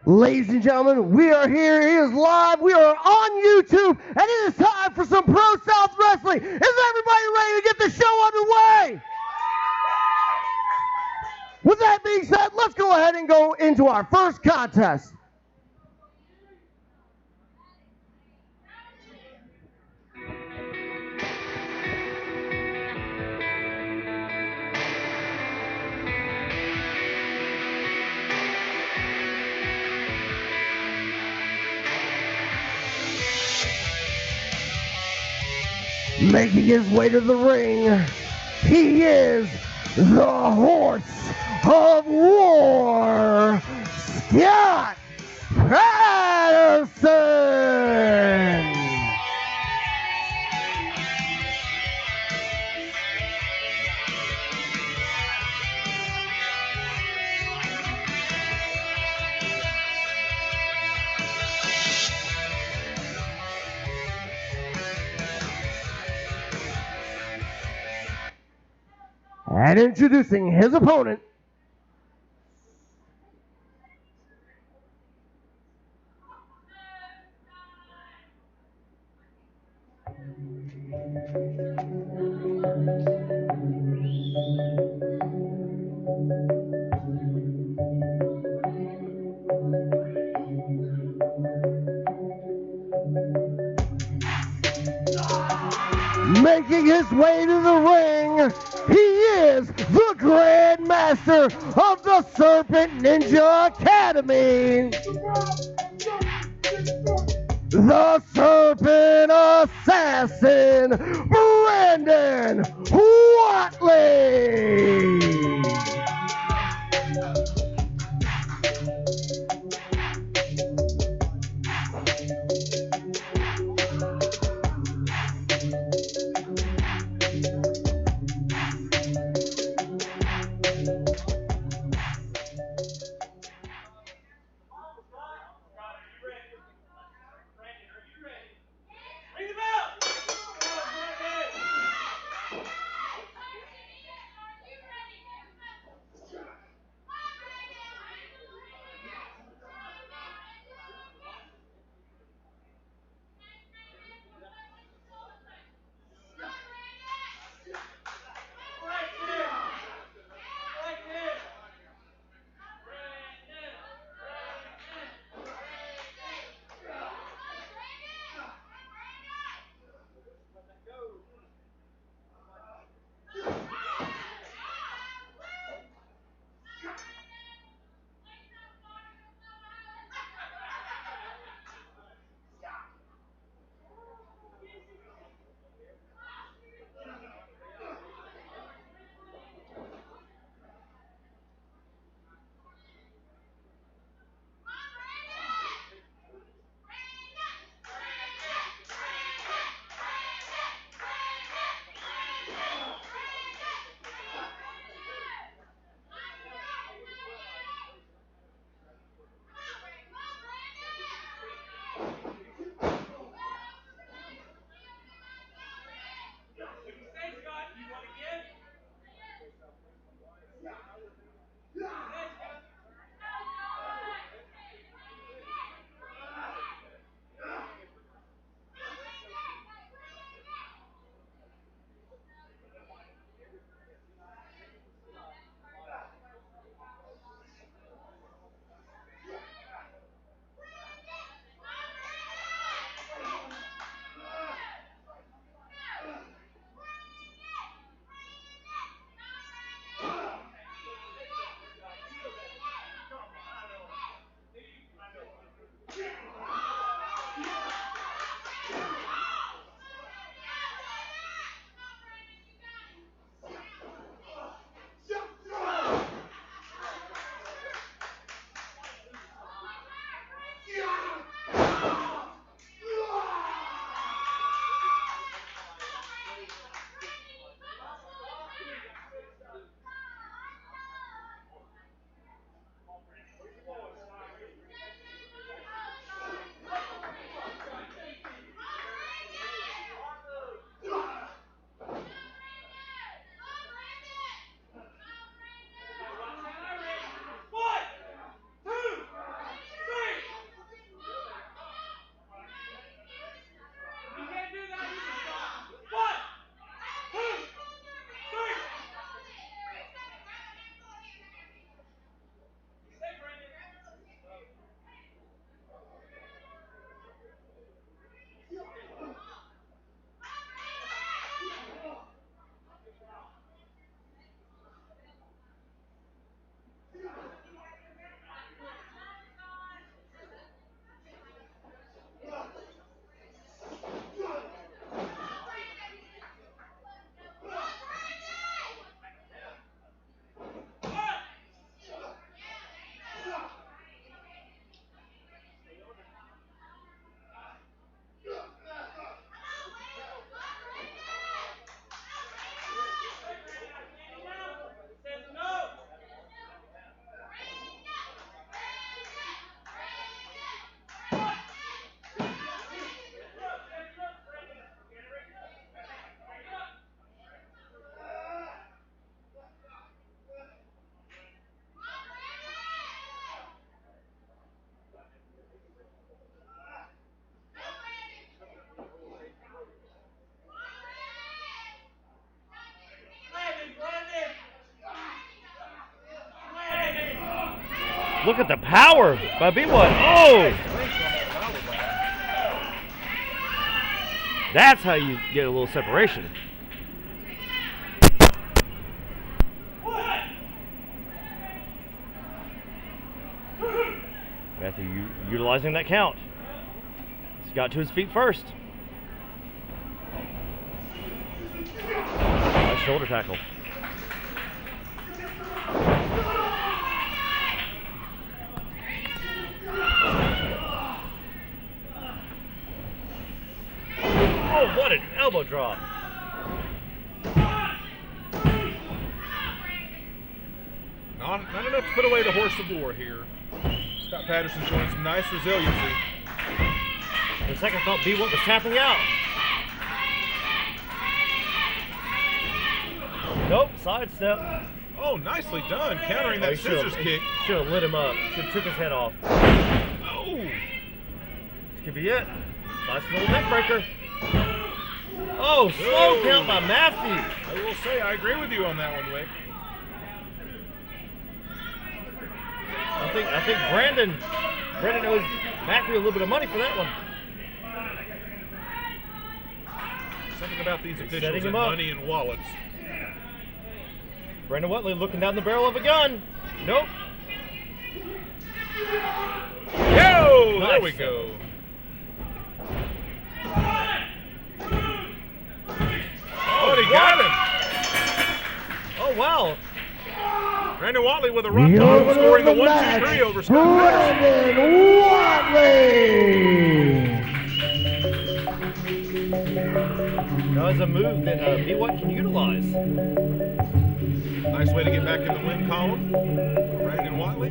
Ladies and gentlemen, we are here. It is live. We are on YouTube, and it is time for some ProSouth Wrestling. Is everybody ready to get the show underway? With that being said, let's go ahead and go into our first contest. Making his way to the ring, he is the Horse of War, Scott Patterson. And introducing his opponent, making his way to the ring, he is the Grand Master of the Serpent Ninja Academy, the Serpent Assassin, Brandon Watley. Look at the power by B1. Oh! That's how you get a little separation. Matthew utilizing that count. He's got to his feet first. Nice shoulder tackle. Oh, what an elbow drop. Not enough to put away the horse of war here. Scott Patterson showing some nice resiliency. For a second, I thought B1 was tapping out. Nope, sidestep. Oh, nicely done, countering that scissors kick. Should have lit him up. Should have took his head off. Oh! This could be it. Nice little neck breaker. Oh, slow count by Matthew. I will say, I agree with you on that one, Wick. I think Brandon owes Matthew a little bit of money for that one. Something about these officials and money and wallets. Brandon Watley looking down the barrel of a gun. Nope. Yo! Nice. There we go. Oh, he got him. Oh, wow. Brandon Watley with a run bottom, scoring the 1-2-3 over Scott Patterson. Brandon Watley! That was a move that B1 can utilize. Nice way to get back in the win column for Brandon Watley.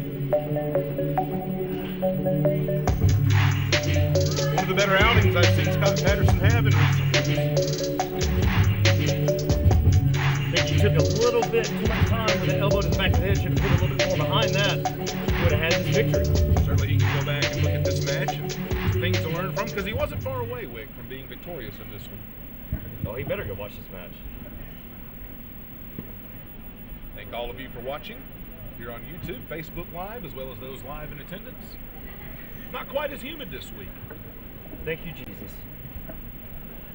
One of the better outings I've seen Scott Patterson have in recent weeks. I think he took a little bit too much time with the elbow to the back of the head. Should have put a little bit more behind that. He would have had this victory. Certainly he can go back and look at this match and things to learn from, because he wasn't far away, Wick, from being victorious in this one. Oh, he better go watch this match. Thank all of you for watching here on YouTube, Facebook Live, as well as those live in attendance. Not quite as humid this week. Thank you, Jesus.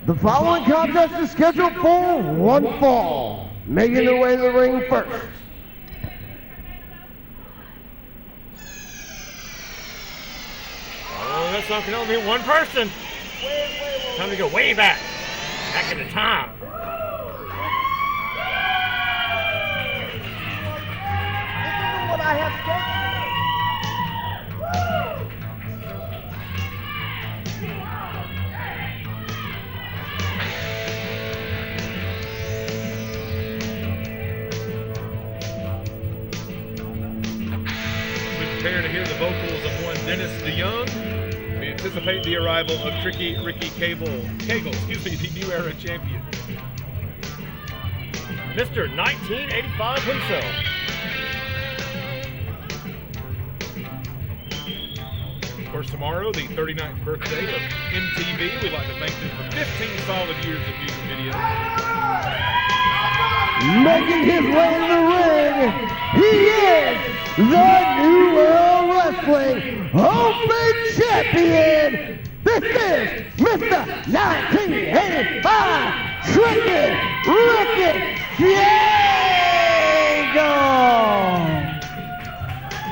The following contest is scheduled for one fall. Making their way to the ring first. Oh, that's not going to only be one person. Time to go way back. Back into time. This is what I have said. Prepare to hear the vocals of one Dennis DeYoung. We anticipate the arrival of Tricky Ricky Cagle, the New Era champion. Mr. 1985 himself. Of course, tomorrow, the 39th birthday of MTV. We'd like to thank them for 15 solid years of music videos. Making his way to the ring, he is the New World Wrestling Open Champion. This is Mr. 1985 Tricky Ricky Cagle.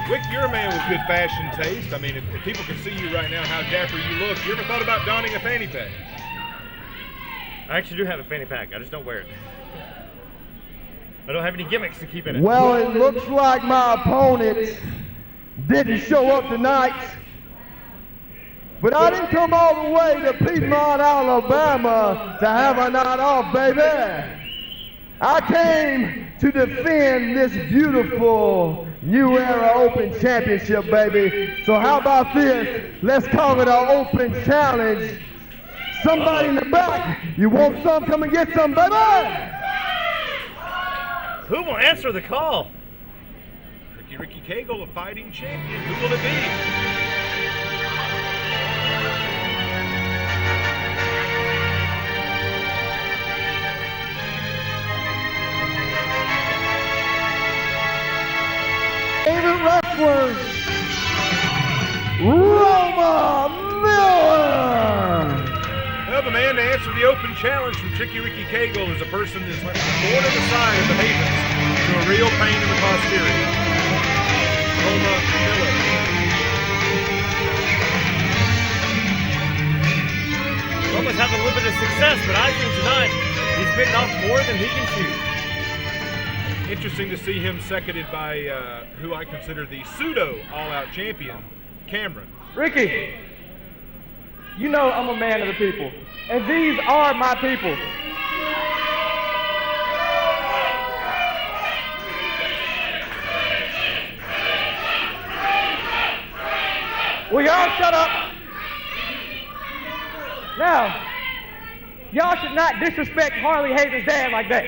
Wick, you're a man with good fashion taste. I mean, if people can see you right now, how dapper you look, you ever thought about donning a fanny pack? I actually do have a fanny pack. I just don't wear it. I don't have any gimmicks to keep in it. Well, it looks like my opponent didn't show up tonight. But I didn't come all the way to Piedmont, Alabama to have a night off, baby. I came to defend this beautiful New Era Open Championship, baby. So how about this? Let's call it our Open Challenge. Somebody in the back, you want some? Come and get some, baby. Who will answer the call? Tricky Ricky Cagle, a fighting champion. Who will it be? Favorite wrestlers the open challenge from Tricky Ricky Cagle is a person that is went from the border to the side of the Havens to a real pain in the posterior. Roma Miller. Roma's having a little bit of success, but I think tonight he's bitten off more than he can chew. Interesting to see him seconded by who I consider the pseudo all-out champion, Cameron. Ricky, you know I'm a man of the people, and these are my people. Will y'all shut up? Now, y'all should not disrespect Harley Haven's dad like that.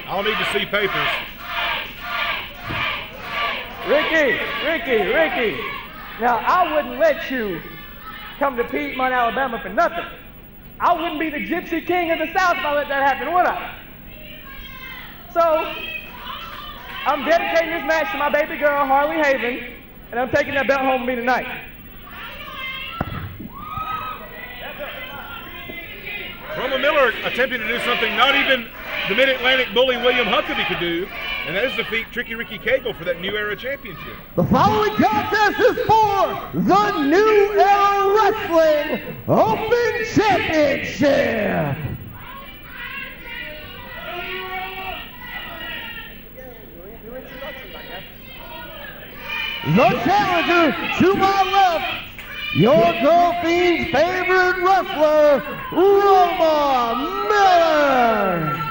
I'll need to see papers. Ricky. Now, I wouldn't let you come to Piedmont, Alabama for nothing. I wouldn't be the Gypsy King of the South if I let that happen, would I? So, I'm dedicating this match to my baby girl, Harley Haven, and I'm taking that belt home with me tonight. Roma Miller attempting to do something not even the Mid-Atlantic bully William Huckabee could do, and that is defeat Tricky Ricky Cagle for that New Era Championship. The following contest is for the New Era Wrestling Open Championship. The challenger to my left, your girlfriend's favorite wrestler, Roma Miller.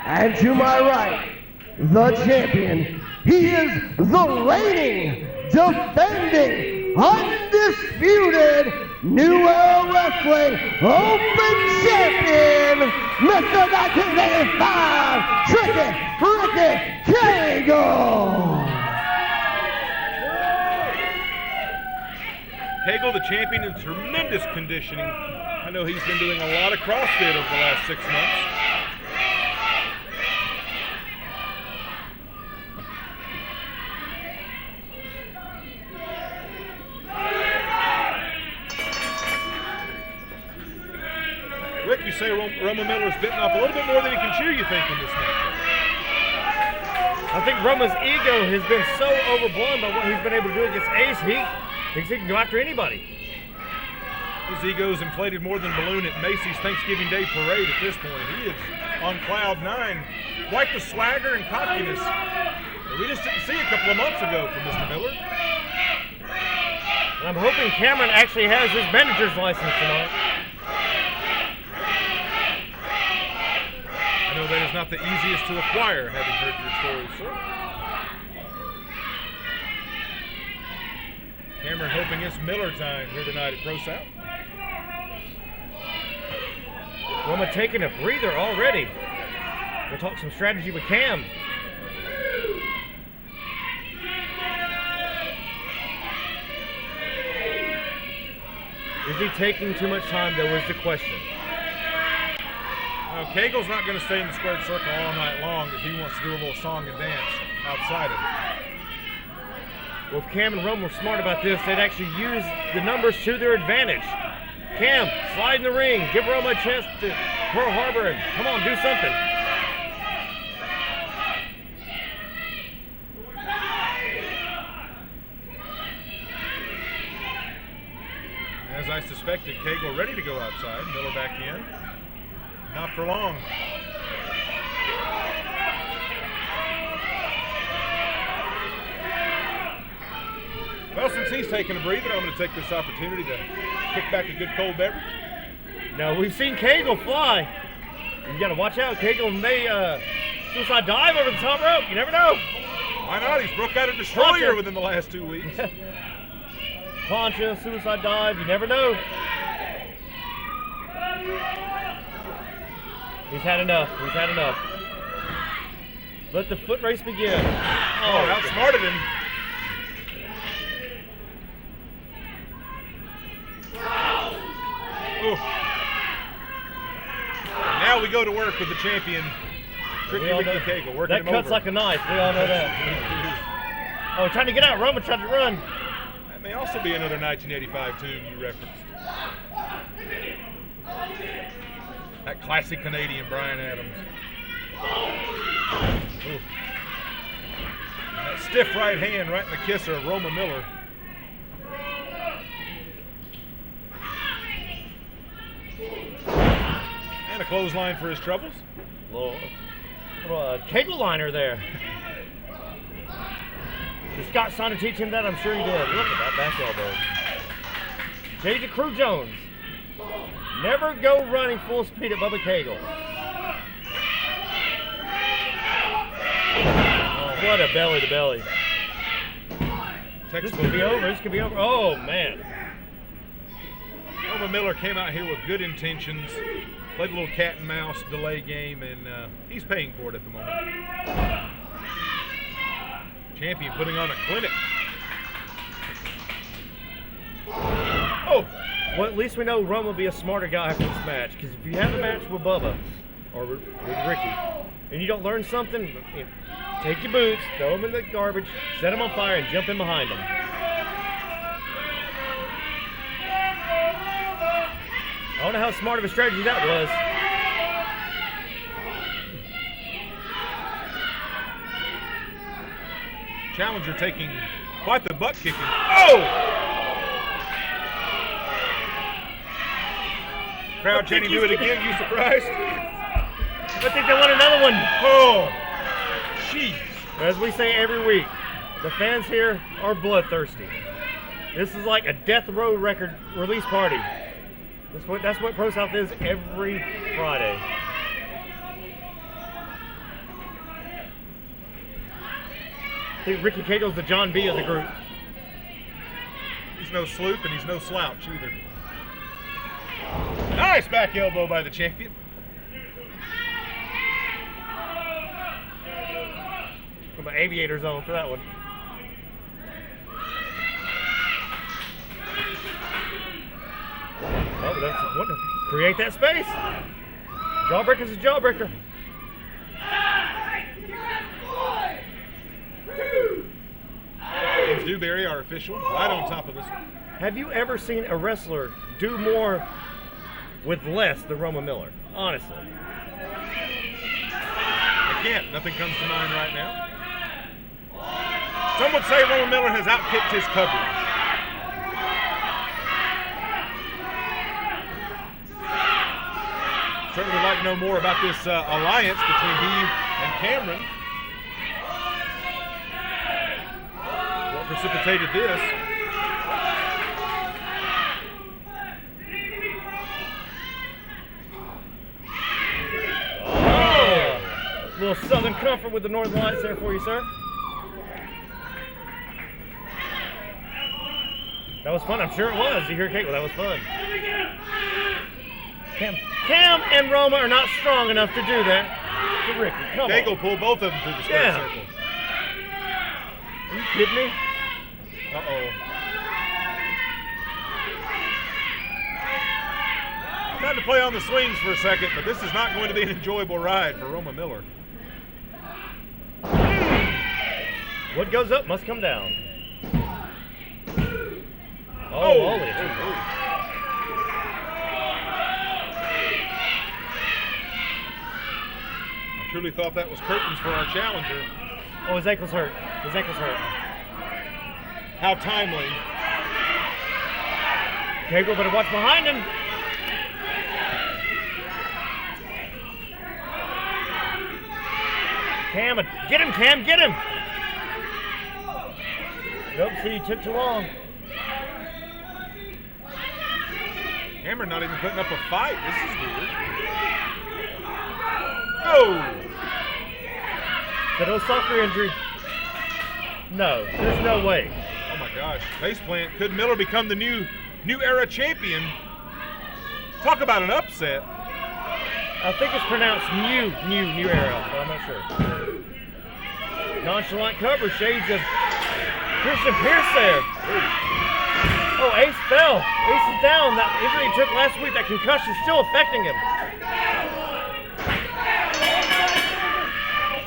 And to my right, the champion. He is the reigning, defending, undisputed New Era Wrestling Open Champion, Mr. 1985, Tricky Ricky Cagle. Cagle, the champion, in tremendous conditioning. I know he's been doing a lot of CrossFit over the last 6 months. Rick, you say Roma Miller's bitten off a little bit more than he can chew, you think, in this match? I think Roma's ego has been so overblown by what he's been able to do against Ace. He thinks he can go after anybody. His ego's inflated more than a balloon at Macy's Thanksgiving Day Parade at this point. He is on cloud nine. Quite the swagger and cockiness that we just didn't see a couple of months ago from Mr. Miller. And I'm hoping Cameron actually has his manager's license tonight. I know that is not the easiest to acquire, having heard your stories, sir. Cameron hoping it's Miller time here tonight at ProSouth. Roma taking a breather already. We'll talk some strategy with Cam. Is he taking too much time, though, is the question. Cagle's not going to stay in the squared circle all night long if he wants to do a little song and dance outside of it. Well, if Cam and Rome were smart about this, they'd actually use the numbers to their advantage. Cam, slide in the ring. Give Roma a chance to Pearl Harbor him. Come on, do something. As I suspected, Cagle ready to go outside. Miller back in. Not for long. Well, since he's taking a breather, I'm going to take this opportunity to kick back a good cold beverage. Now, we've seen Cagle fly. You got to watch out. Cagle may suicide dive over the top rope. You never know. Why not? He's broke out a destroyer within the last 2 weeks. Plancha, suicide dive. You never know. He's had enough. He's had enough. Let the foot race begin. Oh, outsmarted him. Ooh. Now we go to work with the champion, Tricky Ricky Cagle. That cuts like a knife. We all know that. Oh, trying to get out. Roma tried to run. That may also be another 1985 tune you referenced. That classic Canadian Brian Adams. Ooh. That stiff right hand right in the kisser of Roma Miller. And a clothesline for his troubles. Little kegel liner there. Did Scott Steiner teach him that? I'm sure he did. Look at that back elbow. Jjetty the Crew Jones. Never go running full speed at Bubba Kegel. Oh, what a belly to belly. This could be over. This could be over. Oh, man. Roma Miller came out here with good intentions, played a little cat and mouse delay game, and he's paying for it at the moment. Champion putting on a clinic. Oh! Well, at least we know Roma will be a smarter guy after this match, because if you have a match with Bubba or with Ricky, and you don't learn something, you know, take your boots, throw them in the garbage, set them on fire, and jump in behind them. I don't know how smart of a strategy that was. Challenger taking quite the butt kicking. Oh! Crowd chanting, do it again. You surprised? I think they want another one. Oh, jeez. As we say every week, the fans here are bloodthirsty. This is like a death row record release party. That's what ProSouth is every Friday. I think Ricky Kegel's the John B of the group. He's no sloop and he's no slouch either. Nice back elbow by the champion. From an aviator zone for that one. Oh, that's what, create that space. Jawbreaker's a jawbreaker. James Dewberry, our official, right on top of this one. Have you ever seen a wrestler do more with less than Roma Miller? Honestly. I can't. Nothing comes to mind right now. Some would say Roma Miller has outkicked his coverage. Certainly would like to know more about this alliance between he and Cameron. What precipitated this? Oh! A little Southern comfort with the Northern Lights there for you, sir. That was fun. I'm sure it was. You hear Kate? Well, that was fun. Cam and Roma are not strong enough to do that to Ricky. Come Kegel on. pulled both of them through the square circle. Are you kidding me? Uh-oh. Time to play on the swings for a second, but this is not going to be an enjoyable ride for Roma Miller. What goes up must come down. Oh, holy. I truly thought that was curtains for our challenger. Oh, his ankle's hurt. His ankle's hurt. How timely. Kegel better watch behind him. Cam, get him, Cam, get him. Nope, see, he took too long. Cameron not even putting up a fight. This is weird. Oh! Is that no soccer injury? No, there's no way. Oh my gosh. Face plant. Could Miller become the new era champion? Talk about an upset. I think it's pronounced new era, but I'm not sure. Nonchalant cover, shades of Christian Pierce there. Oh, Ace fell. Ace is down. That injury he took last week, that concussion, is still affecting him.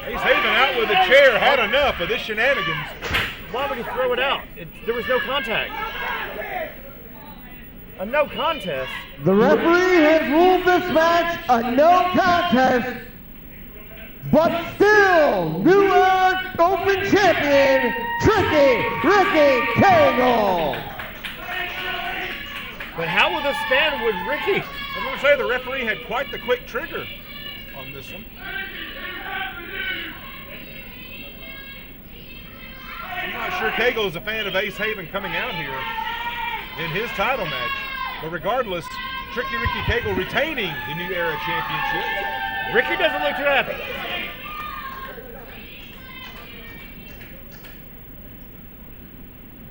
Ace Haven out with a chair, had enough of this shenanigans. why would he throw it out? There was no contact. A no contest. The referee has ruled this match a no contest, but still, New Era Open Champion, Tricky Ricky Cagle. But how will this stand with Ricky? I was going to say the referee had quite the quick trigger on this one. I'm not sure Cagle is a fan of Ace Haven coming out here in his title match. But regardless, Tricky Ricky Cagle retaining the New Era Championship. Ricky doesn't look too happy.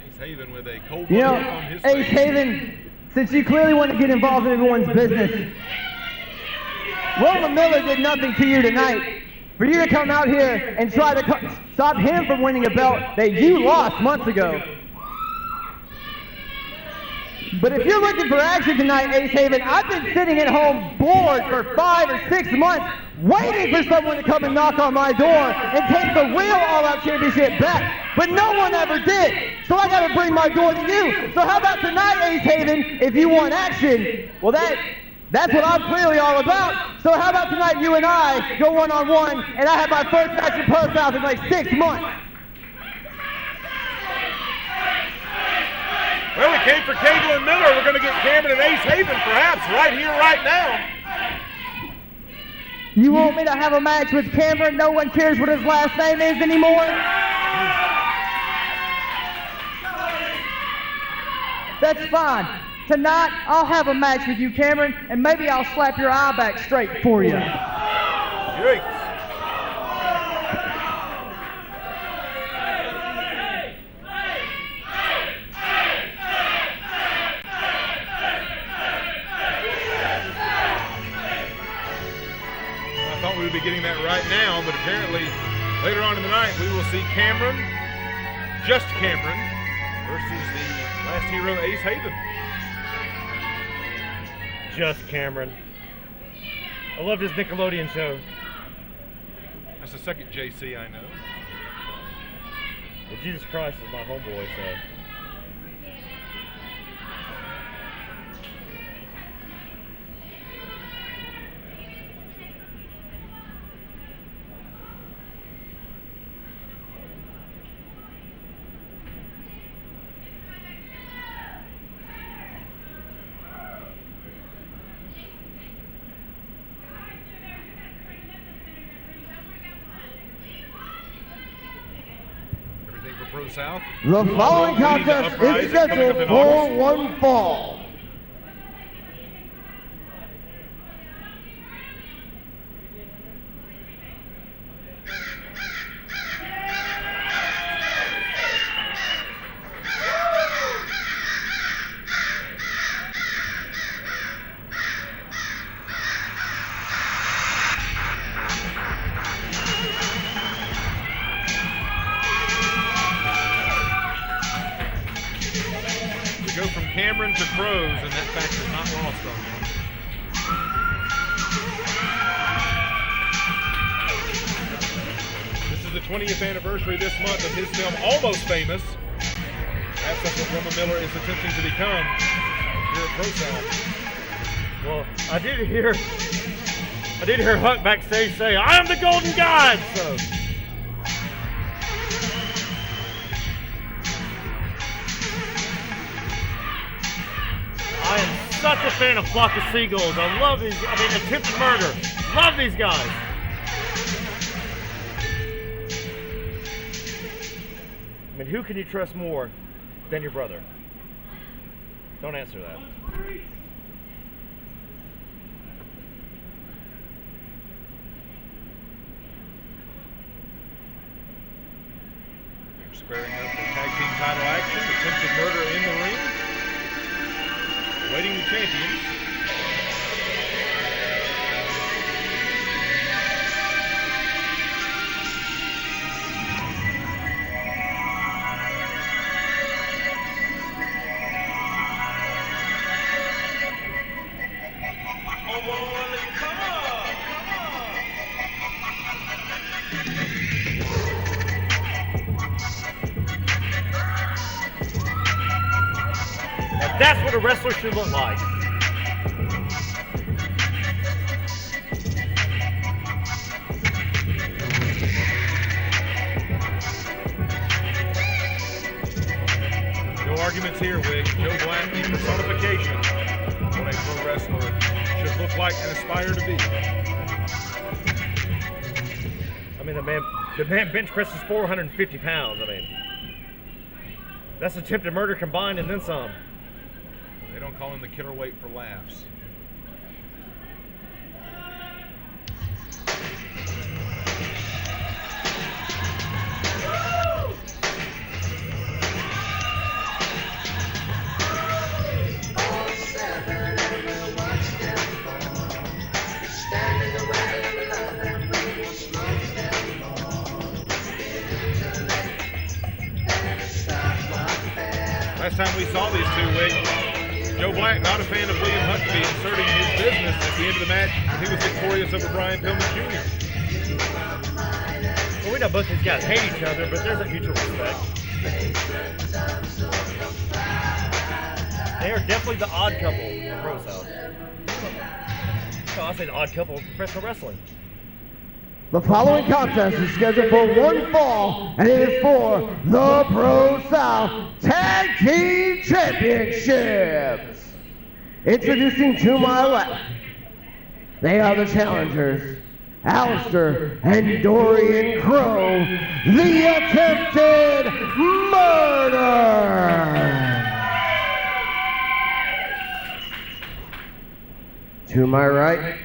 Ace Haven with a cold You know, look on his Ace face. Haven, since you clearly want to get involved in everyone's business, Roman Miller did nothing to you tonight. For you to come out here and try to stop him from winning a belt that you lost months ago. But if you're looking for action tonight, Ace Haven, I've been sitting at home bored for 5 or 6 months waiting for someone to come and knock on my door and take the real All-Out Championship back. But no one ever did. So I got to bring my door to you. So how about tonight, Ace Haven, if you want action? Well, that's what I'm clearly all about. So how about tonight you and I go one-on-one and I have my first match in ProSouth in like 6 months. Well, we came for Cagle and Miller. We're going to get Cameron and Ace Haven perhaps right here, right now. You want me to have a match with Cameron? No one cares what his last name is anymore? That's fine. Tonight, I'll have a match with you, Cameron, and maybe I'll slap your eye back straight for you. Great. I thought we would be getting that right now, but apparently later on in the night we will see Cameron, just Cameron, versus the last hero, Ace Haven. Just Cameron. I loved his Nickelodeon show. That's the second JC I know. Well, Jesus Christ is my homeboy, so. ProSouth. The following contest is scheduled for one fall. Go from Cameron to Pros, and that fact is not lost on him. This is the 20th anniversary this month of his film Almost Famous. That's what Roman Miller is attempting to become here at ProSouth. Well, I did hear Huck backstage say, "I am the Golden God." So. I am such a fan of Flock of Seagulls. I love these. I mean, Attempted Murder. Love these guys. I mean, who can you trust more than your brother? Don't answer that. They're squaring up for tag team title action. Attempted Murder in the ring. Awaiting the champions. That's what a wrestler should look like. No arguments here, Wick. Joe Black, the personification of what a pro wrestler should look like and aspire to be. I mean, the man bench presses 450 pounds. I mean, that's attempted murder combined and then some. They don't call him the killer weight for laughs. Last time we saw these two, Wick, Joe Black, not a fan of William Huckabee inserting his business at the end of the match. He was victorious over Brian Pillman Jr. Well, we know both these guys hate each other, but there's a mutual respect. They are definitely the odd couple of ProSouth. So I'll say the odd couple of professional wrestling. The following contest is scheduled for one fall, and it is for the ProSouth Tag Team Championships. Introducing to my left, they are the challengers, Alistair and Dorian Crow, the attempted murder. To my right,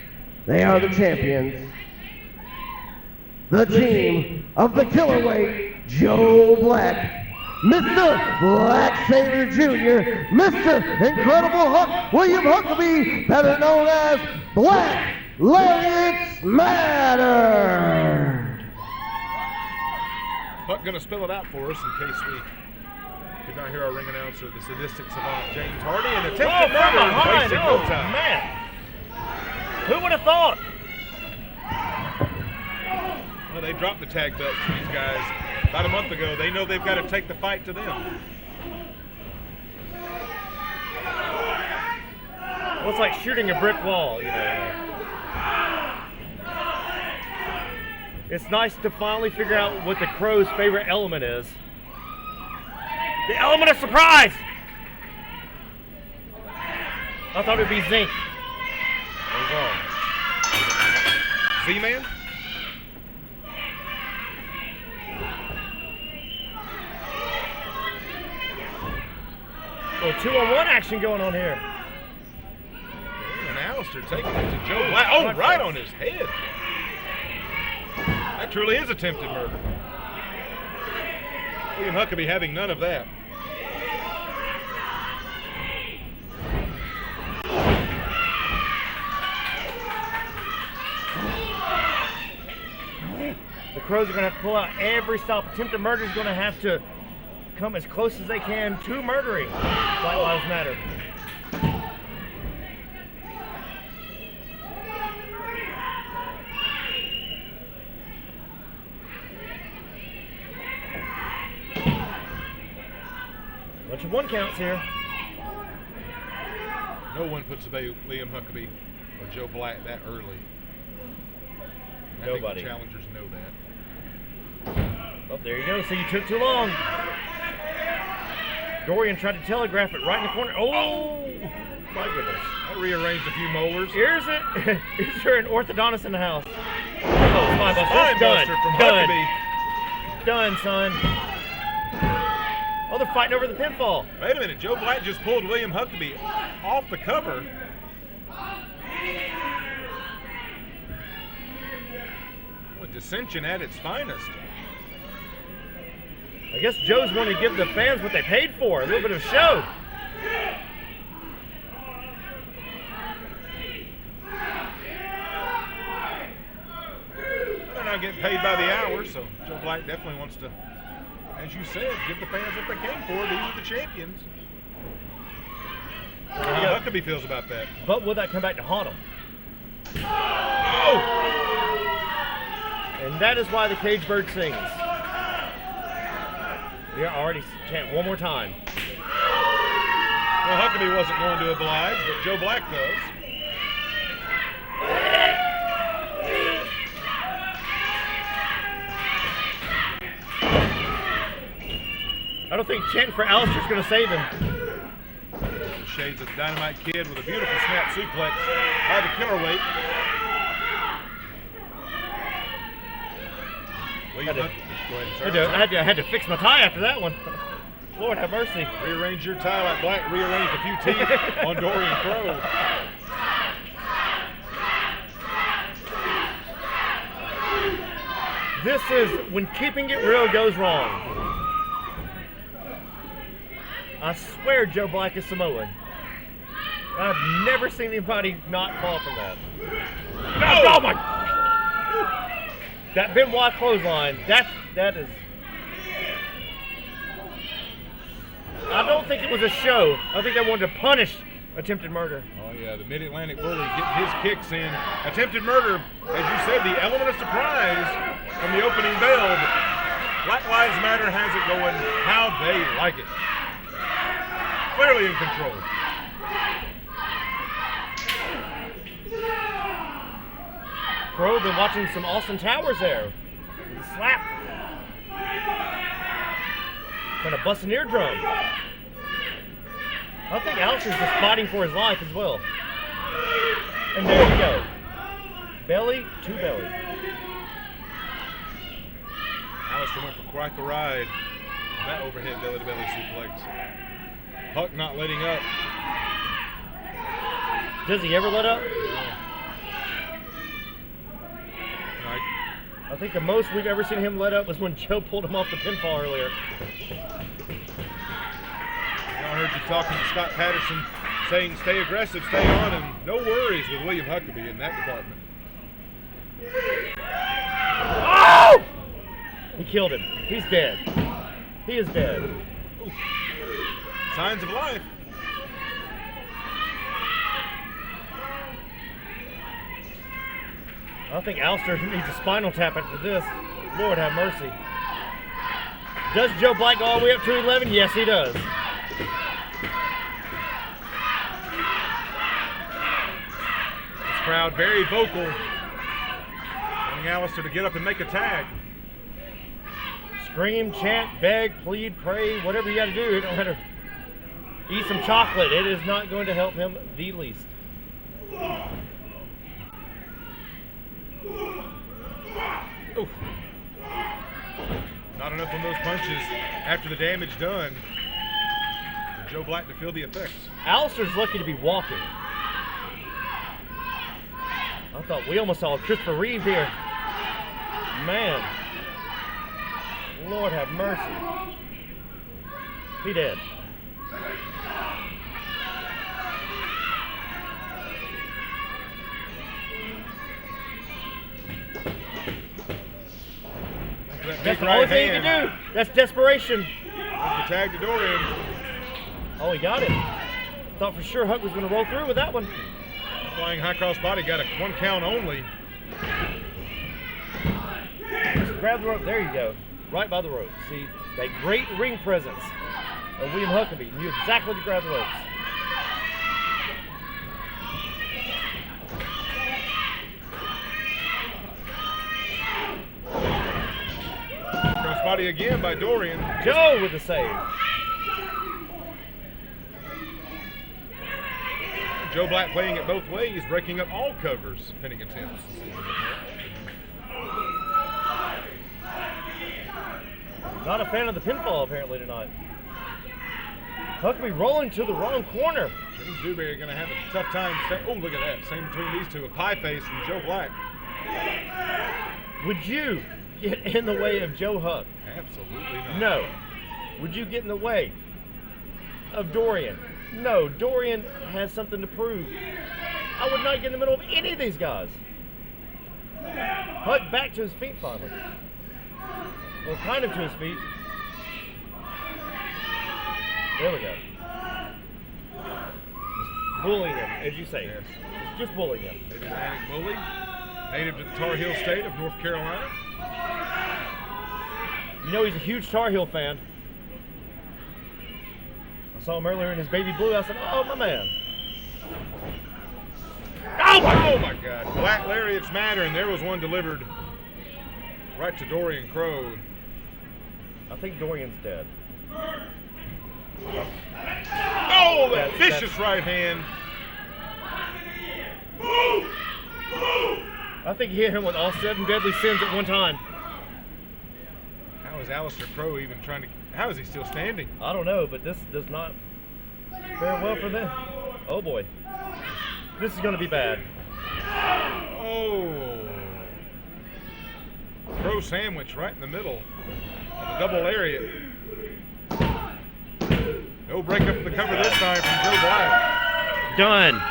they are the champions, the team of the Killerweight, Joe Black, Mr. Black Sailor Jr., Mr. Incredible Huck, William Huckabee, better known as Black Lariats Matter. Huck gonna spell it out for us in case we could not hear our ring announcer, the sadistic savant James Hardy, and attempted murder in basic no time. Man, who would have thought? Well, they dropped the tag belts to these guys about a month ago. They know they've got to take the fight to them. Well, it's like shooting a brick wall, you know. It's nice to finally figure out what the Crow's favorite element is. The element of surprise! I thought it'd be zinc. I was wrong. Z-Man? Oh, 2-on-1 action going on here. And Alistair taking it to Joe Black. Oh, right on his head. That truly is attempted murder. William Huckabee having none of that. The Crows are going to have to pull out every stop. Attempted murder is going to have to come as close as they can to murdering. Black Lives Matter. Bunch of one counts here. No one puts away William Huckabee or Joe Black that early. I Nobody. think the challengers know that. Oh, there you go. So you took too long. Dorian tried to telegraph it right in the corner. Oh, my goodness. I rearranged a few molars. Here's it. Is there an orthodontist in the house? Oh, spine buster. Spine Done. buster from Done. Huckabee. Done, son. Oh, they're fighting over the pinfall. Wait a minute. Joe Black just pulled William Huckabee off the cover. With dissension at its finest. I guess Joe's wanting to give the fans what they paid for. A little bit of show. They're not getting paid by the hour, so Joe Black definitely wants to, as you said, give the fans what they came for. These are the champions. How Huckabee feels about that. But will that come back to haunt him? Oh! And that is why the cage bird sings. We are already chant one more time. Well, Huckabee wasn't going to oblige, but Joe Black does. I don't think chanting for Alistair's going to save him. The shades of the Dynamite Kid with a beautiful snap suplex by the killer weight. William Huck, go ahead, sir. I had to fix my tie after that one. Lord have mercy. Rearrange your tie like Black rearranged a few teeth on Dorian Crow. This is when keeping it real goes wrong. I swear Joe Black is Samoan. I've never seen anybody not fall from that. No! Oh my! That Benoit clothesline, that is... I don't think it was a show. I think they wanted to punish attempted murder. Oh yeah, the Mid-Atlantic Bully getting his kicks in. Attempted murder, as you said, the element of surprise from the opening bell. Black Lives Matter has it going how they like it. Clearly in control. Crow been watching some Austin Towers there. With a slap. Kind of bust an eardrum. I think Alistair's just fighting for his life as well. And there you go. Belly to belly. Alistair went for quite the ride. That overhead belly to belly suplex. Huck not letting up. Does he ever let up? I think the most we've ever seen him let up was when Joe pulled him off the pinfall earlier. I heard you talking to Scott Patterson saying stay aggressive, stay on, and no worries with William Huckabee in that department. Oh! He killed him. He's dead. He is dead. Ooh. Signs of life. I think Alistair needs a spinal tap after this. Lord have mercy. Does Joe Black go all the way up to 11? Yes, he does. This crowd very vocal. Wanting Alistair to get up and make a tag. Scream, chant, beg, plead, pray, whatever you got to do. It don't matter. Eat some chocolate. It is not going to help him the least. Oof. Not enough on those punches after the damage done for Joe Black to feel the effects. Alistair's lucky to be walking. I thought we almost saw Christopher Reeve here. Man. Lord have mercy. He dead. That's the only thing he can do. That's desperation. There's the tag to Dorian. Oh, he got it. Thought for sure Huck was going to roll through with that one. Flying high cross body got a 1 count only. Just grab the rope. There you go. Right by the rope. See, that great ring presence of William Huckabee. Knew exactly to grab the ropes. Crossbody again by Dorian. Joe with the save. Joe Black playing it both ways, breaking up all covers, pinning attempts. Not a fan of the pinfall apparently tonight. Huckabee rolling to the wrong corner. James Dewberry going to have a tough time. Oh, look at that. Same between these two. A pie face from Joe Black. Would you get in the way of Joe Huck? Absolutely not. No. Would you get in the way of Dorian? No. Dorian has something to prove. I would not get in the middle of any of these guys. Huck back to his feet finally. Well, kind of to his feet. There we go. Just bullying him, as you say. Yes. Just bullying him. Mid-Atlantic Bully, native to the Tar Heel state of North Carolina. You know he's a huge Tar Heel fan. I saw him earlier in his baby blue. I said, oh, my man. Oh my God. Black lariats matter, and there was one delivered right to Dorian Crow. I think Dorian's dead. Oh, that vicious right hand. I think he hit him with all 7 deadly sins at one time. How is Alistair Crow even trying to... How is he still standing? I don't know, but this does not fare well for them. Oh, boy. This is going to be bad. Oh. Crow sandwich right in the middle of a double lariat. No break up the cover this time from Joe Black. Done.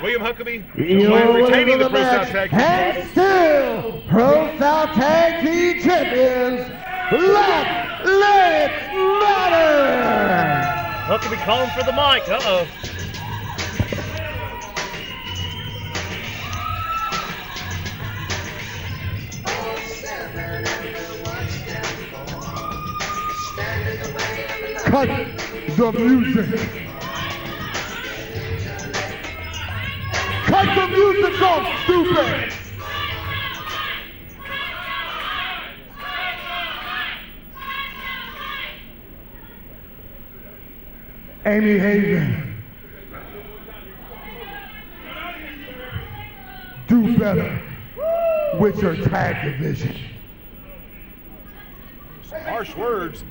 William Huckabee, Joe Black retaining the ProSouth Tag Team And titles. still, ProSouth Tag Team Champions, Let It Matter! Huckabee calling for the mic. Uh-oh. Cut the music. Cut the music off, stupid. Amy Haven, do better with your tag division. Some harsh words.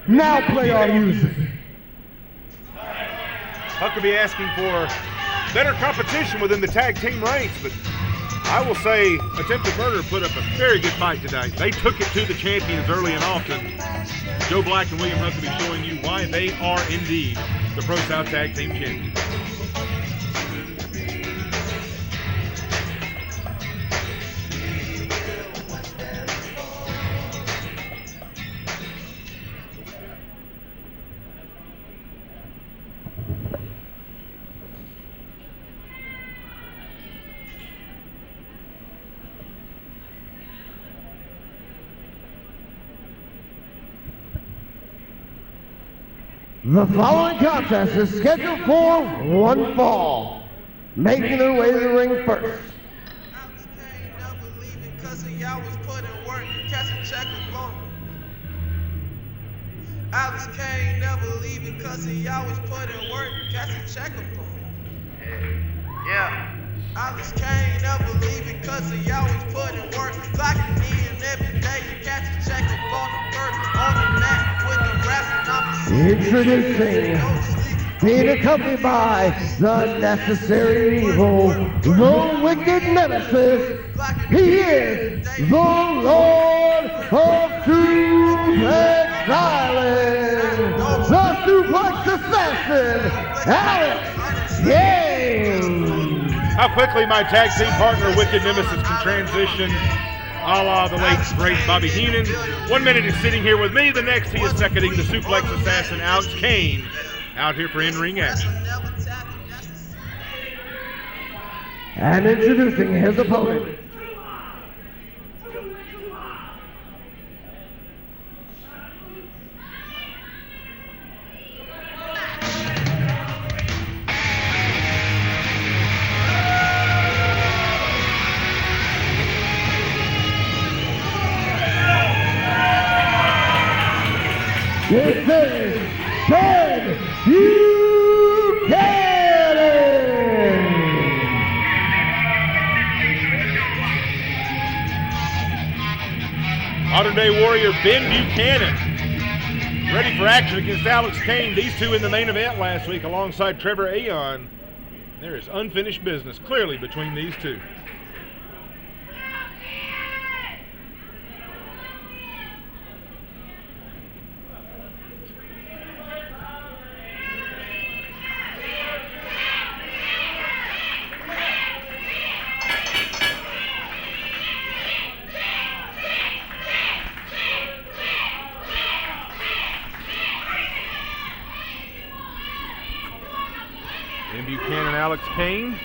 Now play our music. Huckabee asking for better competition within the tag team ranks, but I will say Attempted Murder put up a very good fight tonight. They took it to the champions early and often. Joe Black and William Huckabee showing you why they are indeed the ProSouth Tag Team Champions. The following contest is scheduled for one fall. Making their way to the ring first. Alex Kane never leaving cause he always put in work, catch a check up on. Yeah. Alex Kane never leaving cause he always put in work, clocking in every day, you catch a check up on the first, on the mat with the rest, and Introducing, being accompanied by the necessary evil, the wicked nemesis, he is the Lord of Suplex Island, the Suplex Assassin, Alex Kane. How quickly my tag team partner, Wicked Nemesis, can transition a la the late, great Bobby Heenan. 1 minute he's sitting here with me, the next he is seconding the Suplex Assassin, Alex Kane, out here for in-ring action. And introducing his opponent. This is Ted Buchanan! Modern day warrior Ben Buchanan, ready for action against Alex Kane. These two in the main event last week alongside Trevor Aon. There is unfinished business clearly between these two. Ben Buchanan, Alex Kane.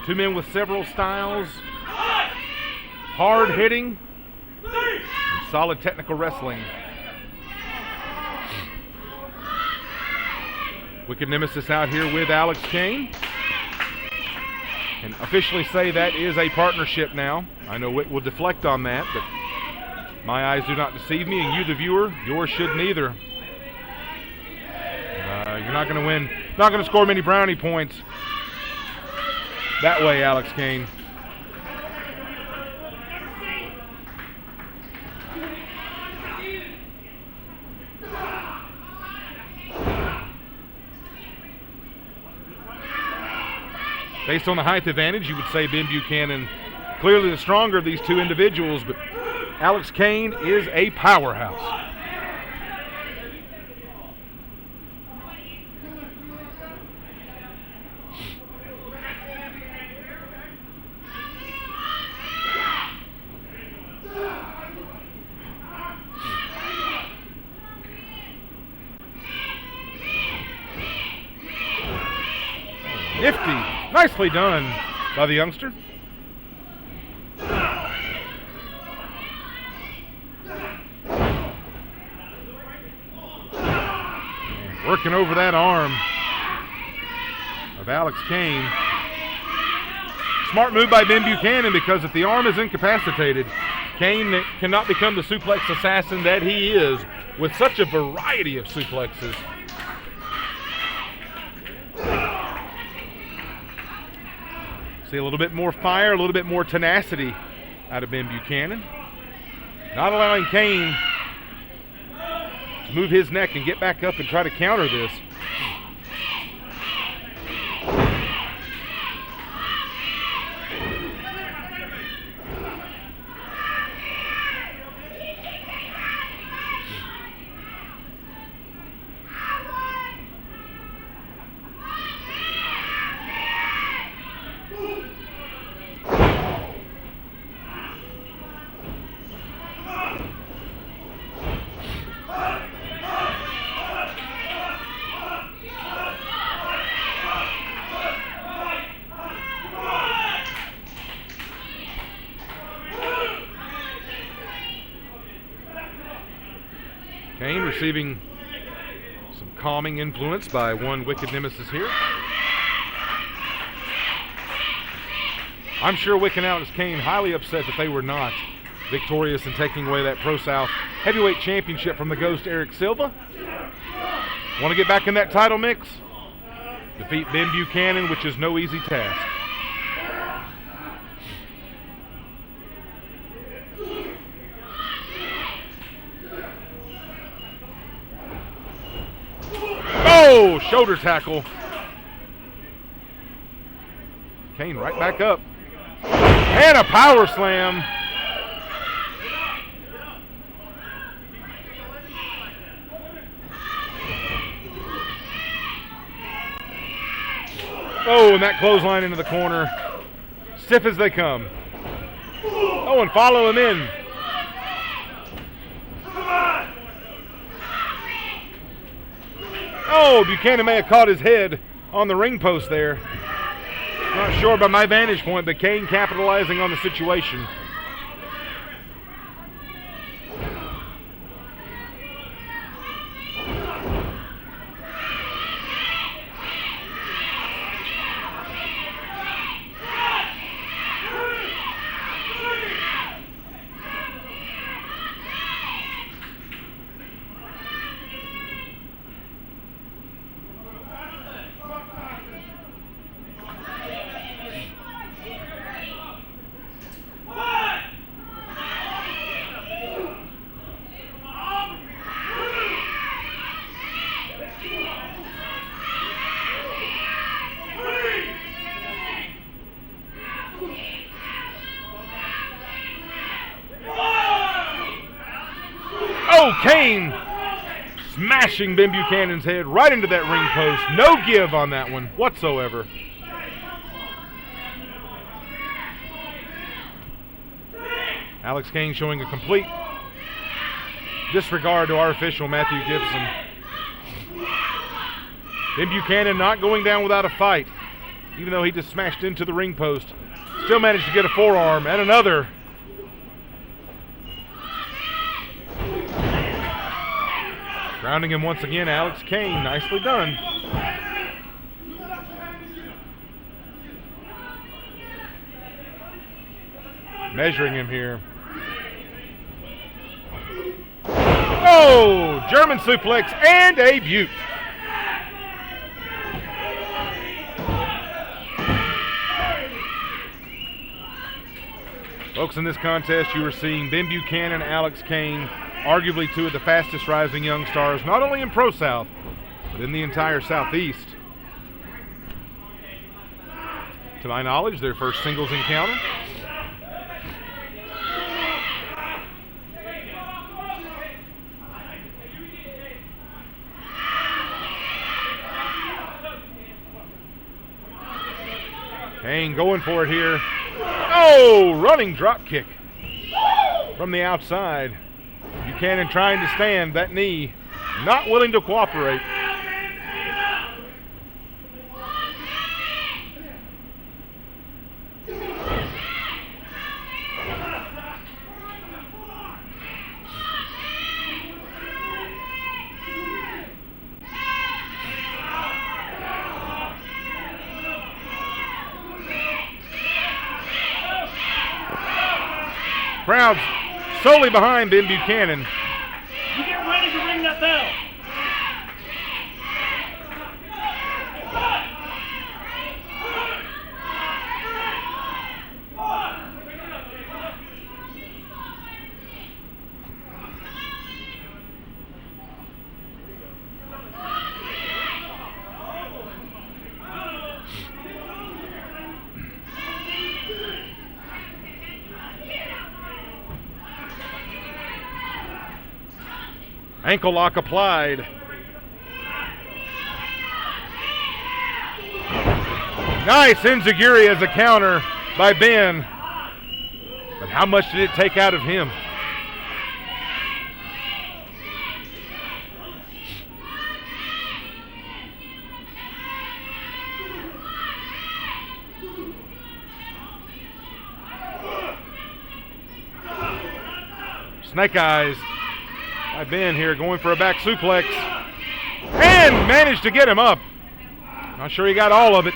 Two men with several styles, hard hitting, and solid technical wrestling. Wicked Nemesis out here with Alex Kane. And officially say that is a partnership now. I know Wick will deflect on that, but my eyes do not deceive me, and you, the viewer, yours should neither. You're not going to win, not going to score many brownie points that way, Alex Kane. Based on the height advantage, you would say Ben Buchanan clearly the stronger of these two individuals, but Alex Kane is a powerhouse. Nifty. Nicely done by the youngster. And working over that arm of Alex Kane. Smart move by Ben Buchanan, because if the arm is incapacitated, Kane cannot become the suplex assassin that he is with such a variety of suplexes. See a little bit more fire, a little bit more tenacity out of Ben Buchanan. Not allowing Kane to move his neck and get back up and try to counter this. Kane receiving some calming influence by one Wicked Nemesis here. I'm sure Wick and Alex Kane highly upset that they were not victorious in taking away that ProSouth Heavyweight Championship from the Ghost Eric Silva. Want to get back in that title mix? Defeat Ben Buchanan, which is no easy task. Oh, shoulder tackle. Kane right back up. And a power slam. Oh, and that clothesline into the corner. Stiff as they come. Oh, and follow him in. Oh, Buchanan may have caught his head on the ring post there. Not sure by my vantage point, but Kane capitalizing on the situation. Oh, Kane smashing Ben Buchanan's head right into that ring post. No give on that one whatsoever. Alex Kane showing a complete disregard to our official, Matthew Gibson. Ben Buchanan not going down without a fight, even though he just smashed into the ring post. Still managed to get a forearm and another. Grounding him once again, Alex Kane. Nicely done. measuring him here. Oh, German suplex and a butte. Folks, in this contest, you are seeing Ben Buchanan and Alex Kane, arguably two of the fastest rising young stars, not only in Pro South, but in the entire Southeast. To my knowledge, their first singles encounter. Kane going for it here. Oh, running drop kick from the outside. Buchanan trying to stand, that knee not willing to cooperate. Crowd solely behind Ben Buchanan. You get ready to ring that bell. Ankle lock applied. Nice enziguri as a counter by Ben. But how much did it take out of him? Snake eyes by Ben here, going for a back suplex. And managed to get him up. Not sure he got all of it.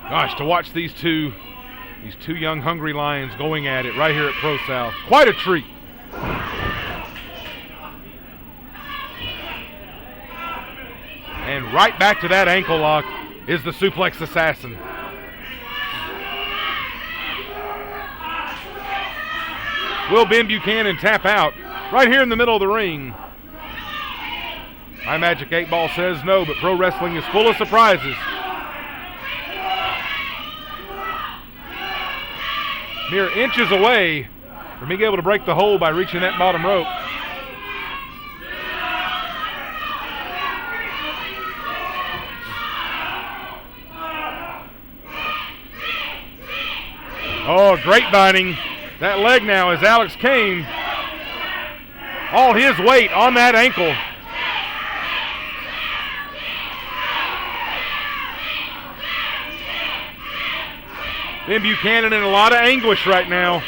Gosh, to watch these two young hungry lions going at it right here at Pro South. Quite a treat. And right back to that ankle lock is the suplex assassin. Will Ben Buchanan tap out right here in the middle of the ring? My Magic 8 Ball says no, but pro wrestling is full of surprises. Mere inches away from being able to break the hold by reaching that bottom rope. Oh, grapevining that leg now is Alex Kane. All his weight on that ankle. Ben Buchanan in a lot of anguish right now.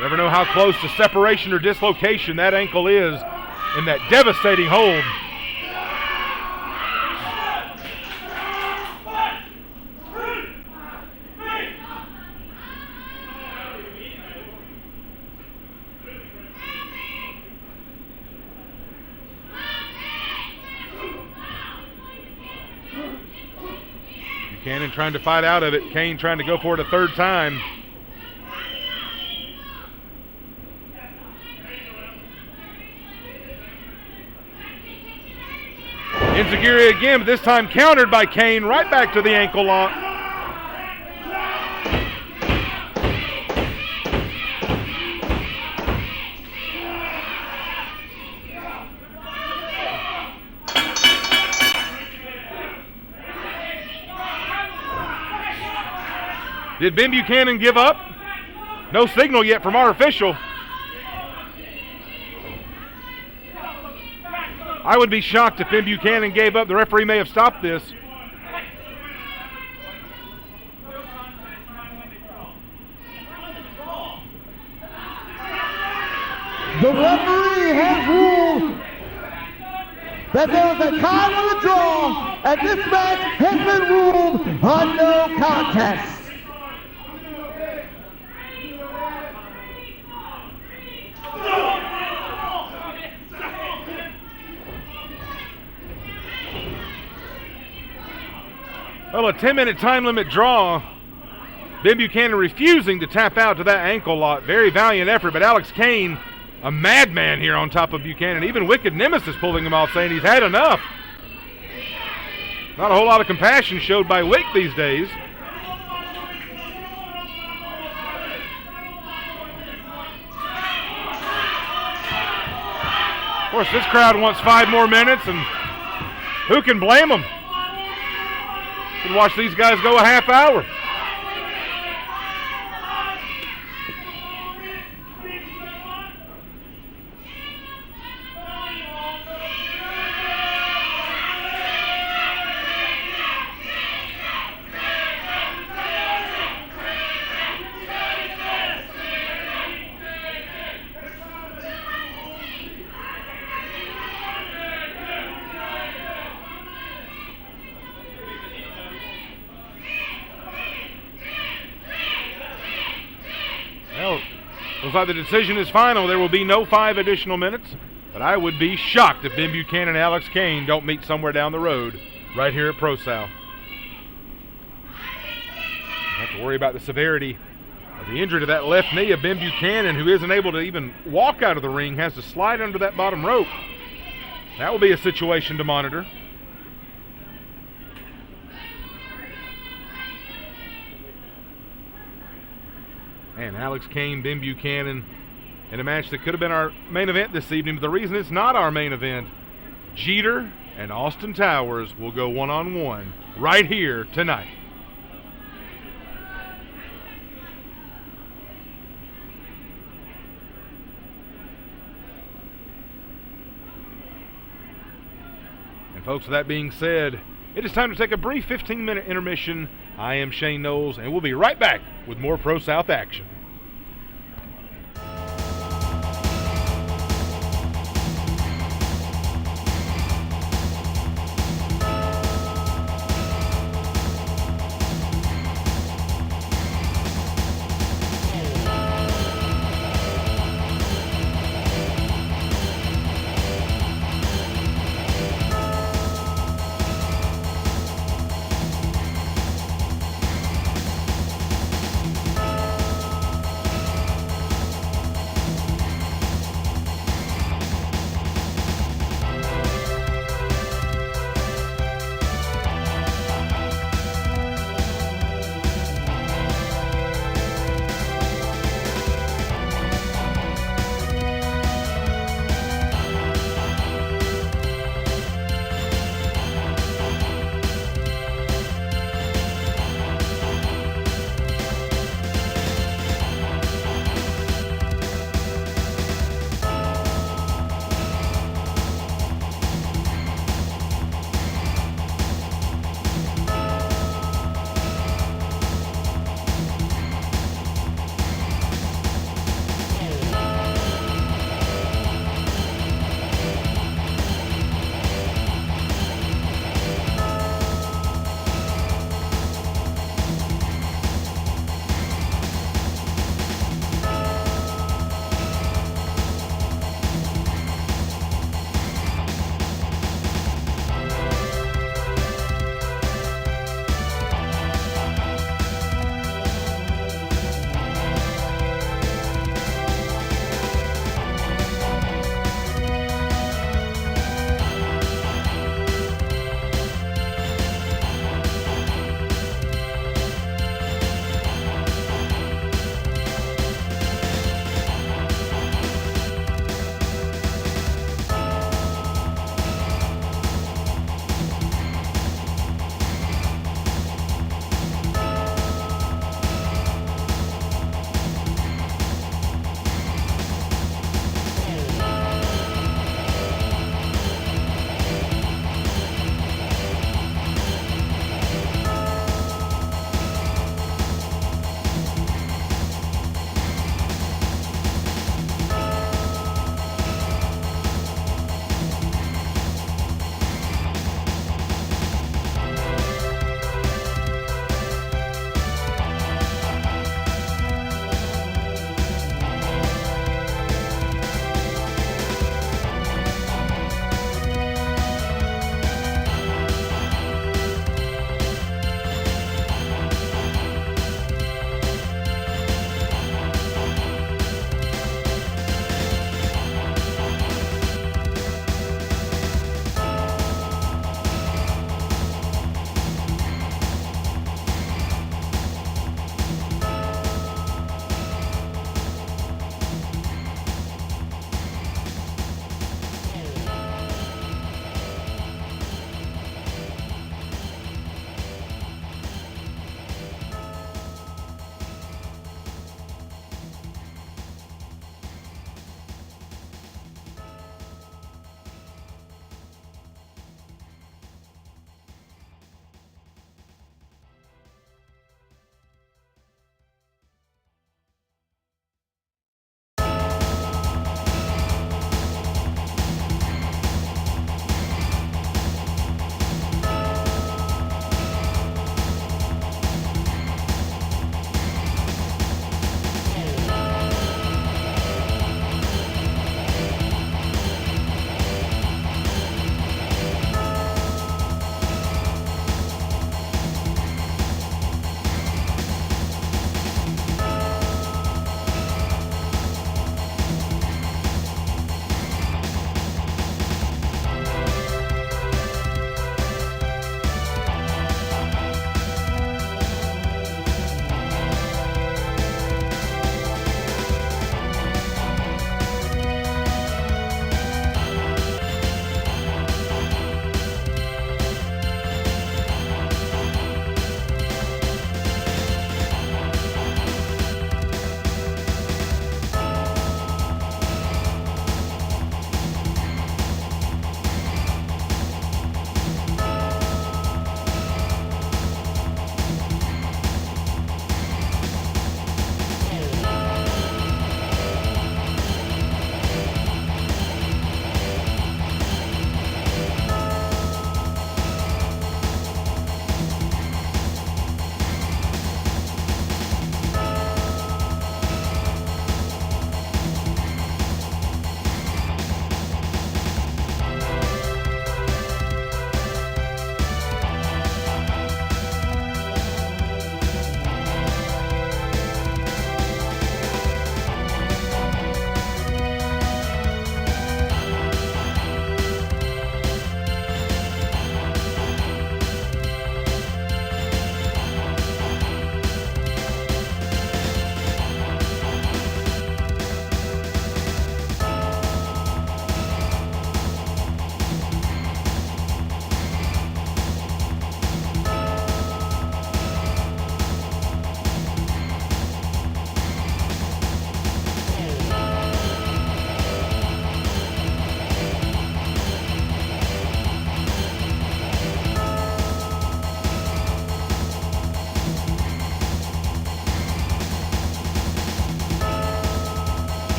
Never know how close to separation or dislocation that ankle is in that devastating hold. Buchanan trying to fight out of it. Kane trying to go for it a third time. Enziguri again, but this time countered by Kane. Right back to the ankle lock. Did Ben Buchanan give up? No signal yet from our official. I would be shocked if Ben Buchanan gave up. The referee may have stopped this. The referee has ruled that there is a tie on the draw and this match has been ruled a no contest. Well, a 10-minute time limit draw. Ben Buchanan refusing to tap out to that ankle lock. Very valiant effort, but Alex Kane, a madman here on top of Buchanan. Even Wicked Nemesis pulling him off, saying he's had enough. Not a whole lot of compassion showed by Wick these days. Of course, this crowd wants 5 more minutes, and who can blame them? You can watch these guys go a half hour. Looks like the decision is final. There will be no 5 additional minutes, but I would be shocked if Ben Buchanan and Alex Kane don't meet somewhere down the road right here at ProSouth. Have to worry about the severity of the injury to that left knee of Ben Buchanan, who isn't able to even walk out of the ring, has to slide under that bottom rope. That will be a situation to monitor. And Alex Kane, Ben Buchanan, in a match that could have been our main event this evening, but the reason it's not our main event, Jeter and Austin Towers will go one-on-one right here tonight. And folks, with that being said, it is time to take a brief 15-minute intermission. I am Shane Knowles, and we'll be right back with more ProSouth action.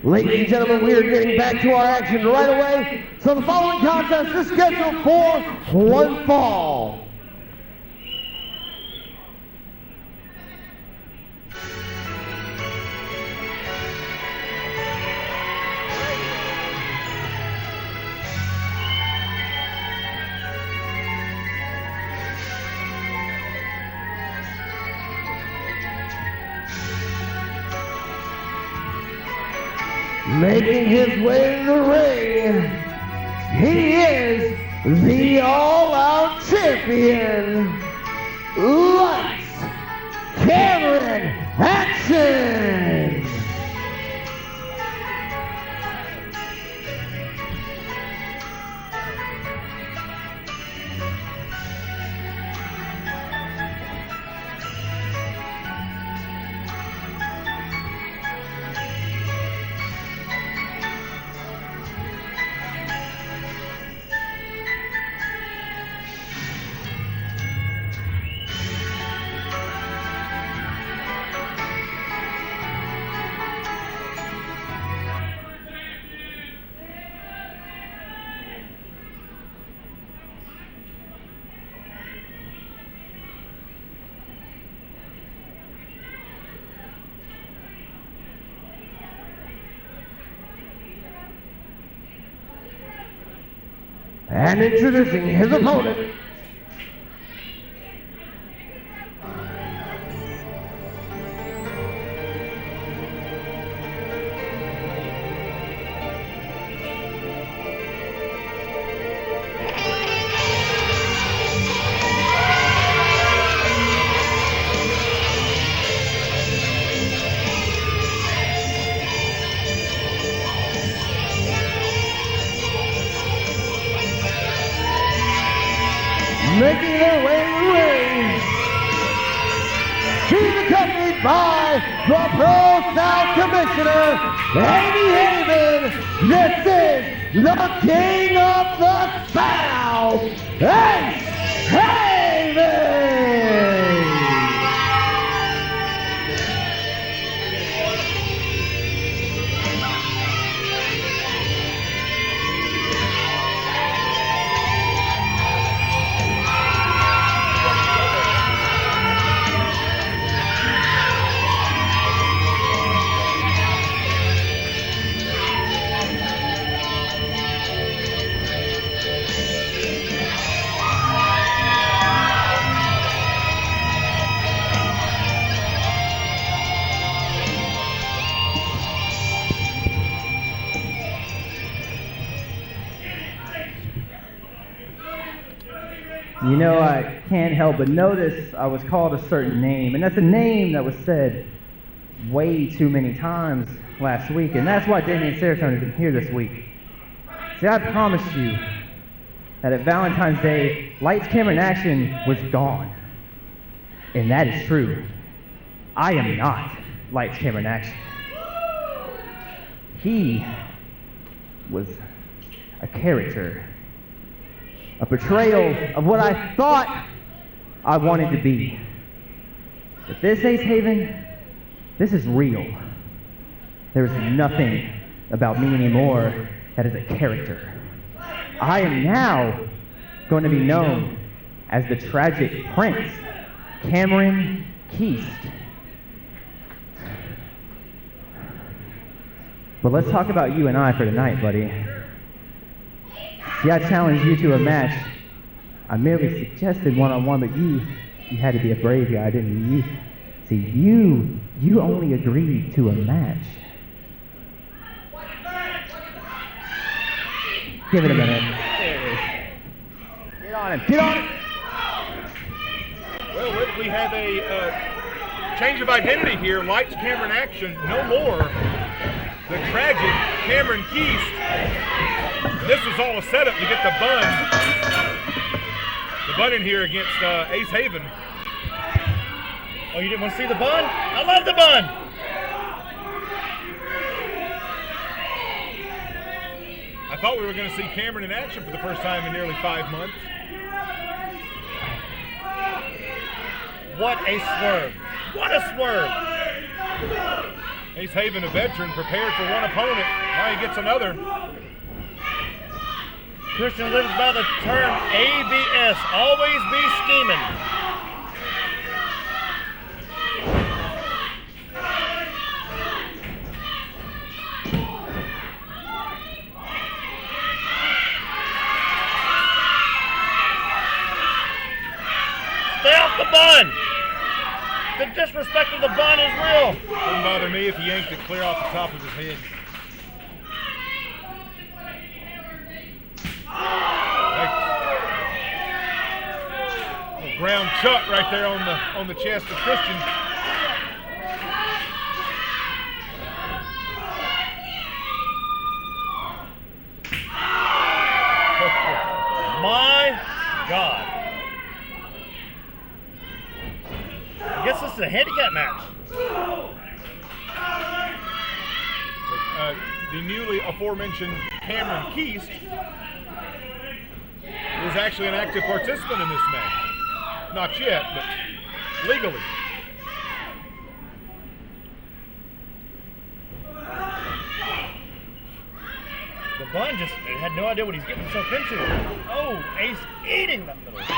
Ladies and gentlemen, we are getting back to our action right away. So the following contest is scheduled for one fall. Making his way to the ring, he is the all-out champion, Lights, Cameron, Action! And introducing his opponent, making their way to the ring. She's accompanied by the ProSouth Commissioner, Eddie Haven. This is the King of the South, Ace Haven. You know, I can't help but notice I was called a certain name, and that's a name that was said way too many times last week, and that's why Damian Serotonin isn't here this week. See, I promised you that at Valentine's Day, Lights, Camera, and Action was gone. And that is true. I am not Lights, Camera, and Action. He was a character. A portrayal of what I thought I wanted to be. But this Ace Haven, this is real. There's nothing about me anymore that is a character. I am now going to be known as the Tragic Prince, Cameron Keast. But let's talk about you and I for tonight, buddy. See, I challenged you to a match. I merely suggested one-on-one, but you had to be a brave guy, didn't you? See, you only agreed to a match. Give it a minute. Get on him. Get on him. Well, we have a change of identity here. Lights, Camera, and Action. No more the tragic Cameron Keast. This was all a setup to get the bun in here against Ace Haven. Oh, you didn't want to see the bun? I love the bun! I thought we were going to see Cameron in action for the first time in nearly 5 months. What a swerve. What a swerve. Ace Haven, a veteran, prepared for one opponent. Now he gets another. Christian lives by the term ABS, always be scheming. Stay off the bun. The disrespect of the bun is real. Wouldn't bother me if he yanked it clear off the top of his head. A ground chuck right there on the chest of Christian. My God. I guess this is a handicap match. The newly aforementioned Cameron Keast is actually an active participant in this match. Not yet, but legally. The bun just had no idea what he's getting himself into. Oh, Ace eating that middle. Let's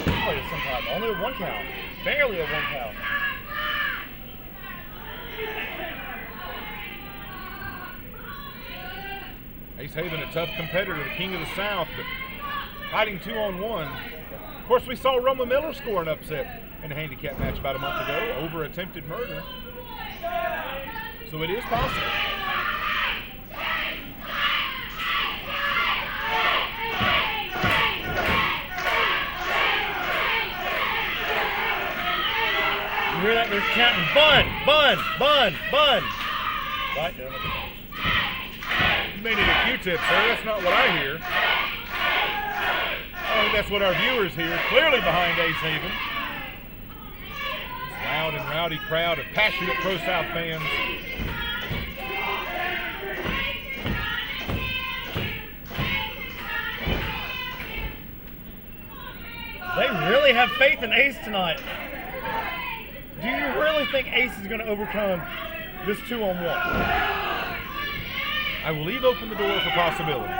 play this sometime. Only a 1 count. Barely a 1 count. Ace Haven, a tough competitor, the king of the South, but fighting 2-on-1. Of course, we saw Roma Miller score an upset in a handicap match about a month ago over attempted murder. So it is possible. You hear that? They're counting bun, bun, bun, bun. Right? You may need a Q-tip, sir. That's not what I hear. I think that's what our viewers hear. Clearly behind Ace Haven. This loud and rowdy crowd of passionate ProSouth fans. They really have faith in Ace tonight. Do you really think Ace is going to overcome this 2-on-1? I will leave open the door for possibility.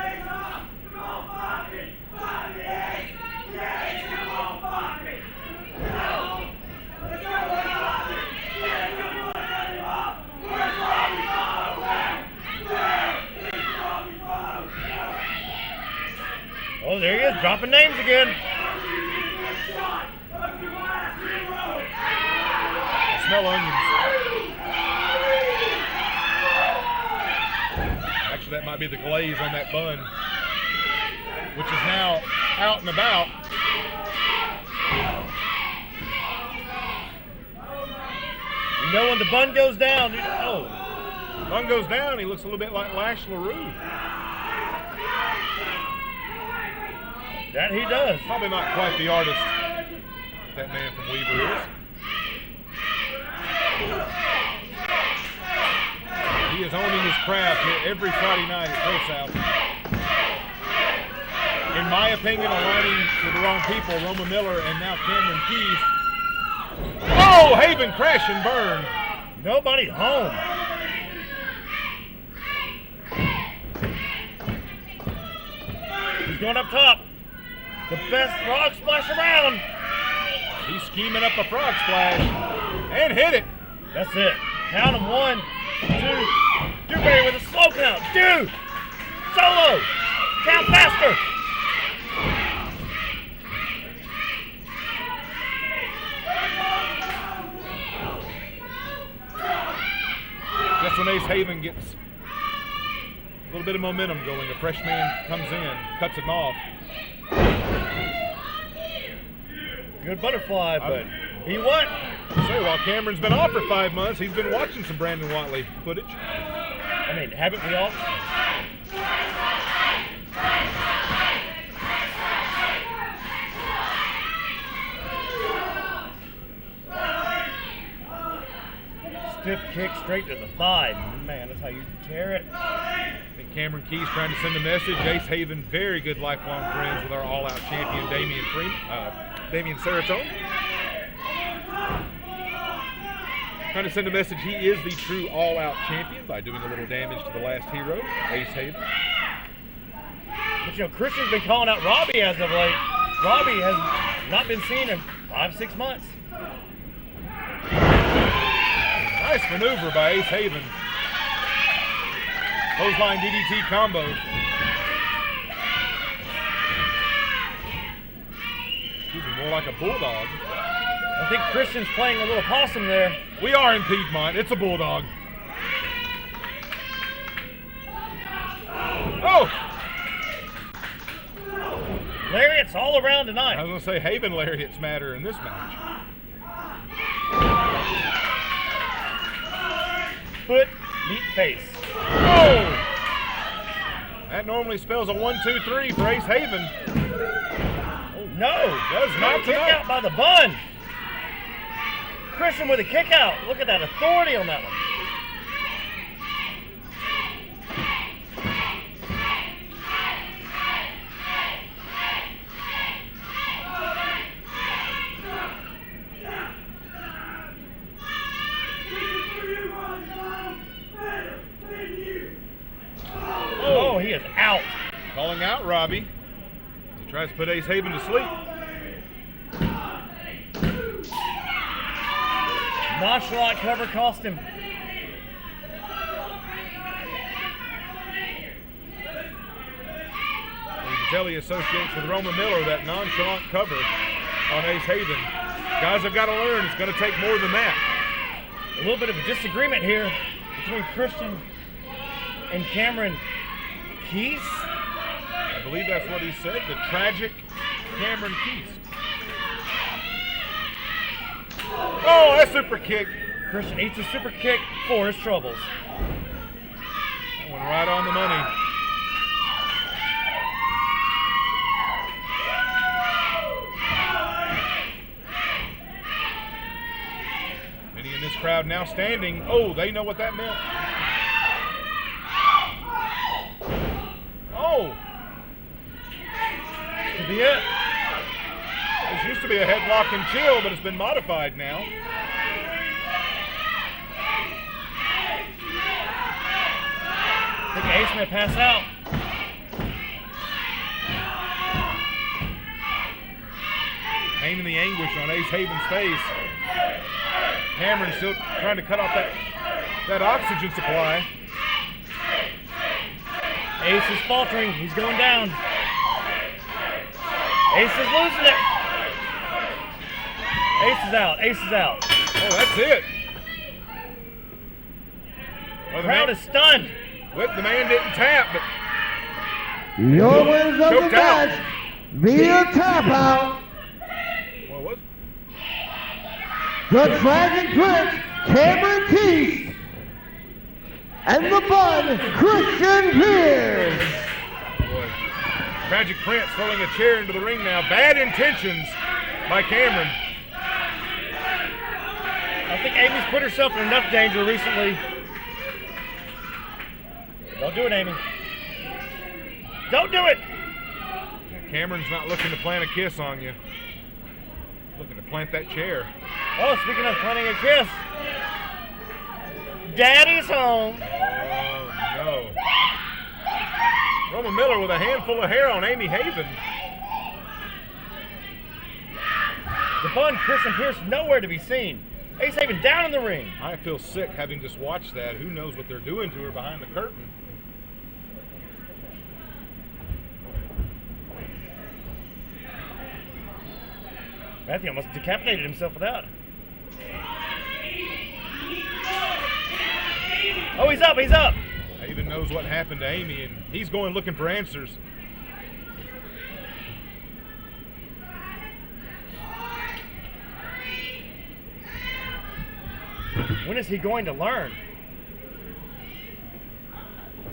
Oh, there he is, dropping names again. I smell onions. Actually, that might be the glaze on that bun, which is now out and about. You know when the bun goes down, Bun goes down, he looks a little bit like Lash LaRue. That he does. Probably not quite the artist that man from Weaver is. He is owning his craft here every Friday night at ProSouth. In my opinion, aligning with the wrong people, Roma Miller and now Cameron Keast. Oh, Haven crash and burn. Nobody home. He's going up top. The best frog splash around. He's scheming up a frog splash and hit it. That's it. Count them 1, 2. Dewberry with a slow count. Dew. Solo. Count faster. That's when Ace Haven gets a little bit of momentum going. A fresh man comes in, cuts him off. Good butterfly, but he won. Say, while Cameron's been off for 5 months, he's been watching some Brandon Watley footage. I mean, haven't we all? Stiff kick straight to the thigh. Man, that's how you tear it. I think Cameron Keast trying to send a message. Ace Haven, very good lifelong friends with our all-out champion, Damian Saratone. Trying to send a message he is the true all-out champion by doing a little damage to the last hero, Ace Haven. But you know, Christian's been calling out Robbie as of late. Robbie has not been seen in 5-6 months. Nice maneuver by Ace Haven. Clothesline DDT combo. Excuse me, more like a bulldog. I think Christian's playing a little possum there. We are in Piedmont. It's a bulldog. Oh! Lariats all around tonight. I was going to say Haven lariats matter in this match. Foot, meet face. Oh! That normally spells a 1-2-3 for Ace Haven. Oh no! Does not kick tonight. out by the bun. Christian with a kick out. Look at that authority on that one. Oh, he is out. Calling out Robbie as he tries to put Ace Haven to sleep. Nonchalant cover cost him. You can tell he associates with Roman Miller, that nonchalant cover on Ace Haven. Guys have got to learn it's going to take more than that. A little bit of a disagreement here between Christian and Cameron Keys. I believe that's what he said, the tragic Cameron Keith. Oh, that super kick. Christian eats a super kick for his troubles. That one right on the money. Many in this crowd now standing. Oh, they know what that meant. Oh. Could be it. This used to be a headlock and chill, but it's been modified now. I think Ace may pass out. Pain in the anguish on Ace Haven's face. Cameron still trying to cut off that oxygen supply. Ace is faltering. He's going down. Ace is losing it. Ace is out. Ace is out. Oh, that's it. Well, The crowd is stunned. Well, the man didn't tap, but Your winners of the choked out. match via tap out. What was it? The Dragon Prince, Cameron Keith, and the Bun, Christian Pierce. Boy. Tragic Prince throwing a chair into the ring now. Bad intentions by Cameron. I think Amy's put herself in enough danger recently. Don't do it, Amy. Don't do it! Cameron's not looking to plant a kiss on you. Looking to plant that chair. Oh, speaking of planting a kiss. Daddy's home. Oh, no. Roman Miller with a handful of hair on Amy Haven. The Bun, Christian Pierce, nowhere to be seen. Ace Haven down in the ring. I feel sick having just watched that. Who knows what they're doing to her behind the curtain. Matthew almost decapitated himself with that. Oh, he's up, he's up. Haven knows what happened to Amy, and he's going looking for answers. When is he going to learn?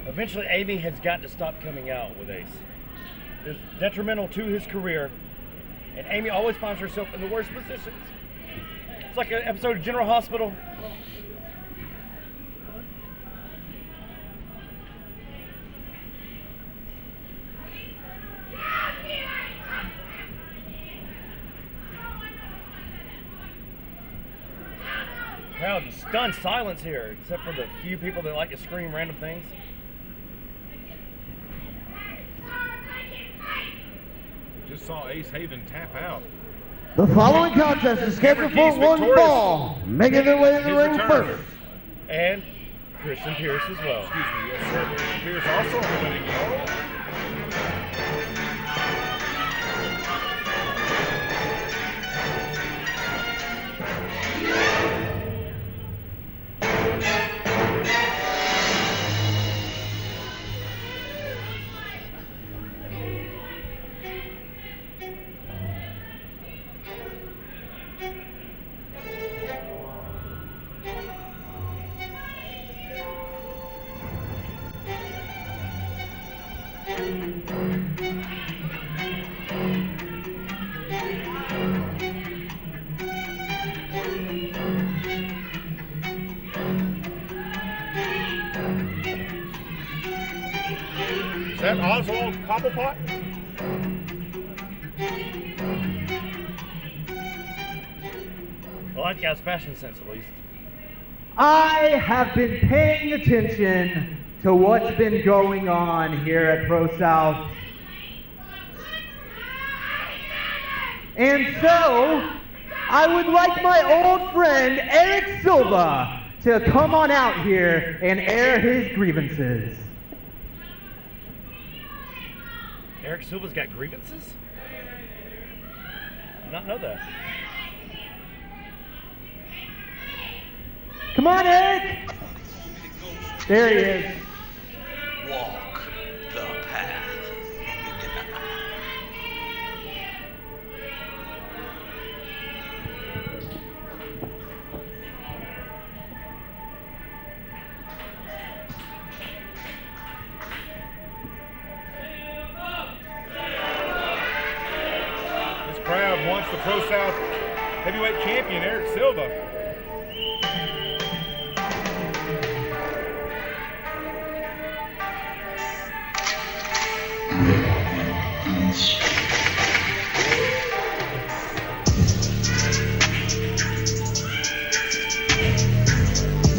Eventually, Amy has got to stop coming out with Ace. It's detrimental to his career, and Amy always finds herself in the worst positions. It's like an episode of General Hospital. Crowd is stunned silence here, except for the few people that like to scream random things. We just saw Ace Haven tap out. The following contest is scheduled for one fall, making their way to the His ring return. first. And Christian Pierce as well. Excuse me, yes, sir. Christian Pierce also on the winning roll. Is that Oswald Cobblepot? Well, that guy's fashion sense, at least. I have been paying attention to what's been going on here at ProSouth. And so, I would like my old friend Eric Silva to come on out here and air his grievances. Eric Silva's got grievances? Did not know that. Come on, Eric! There he is. Walk the path. This crowd wants the ProSouth heavyweight champion, Eric Silva.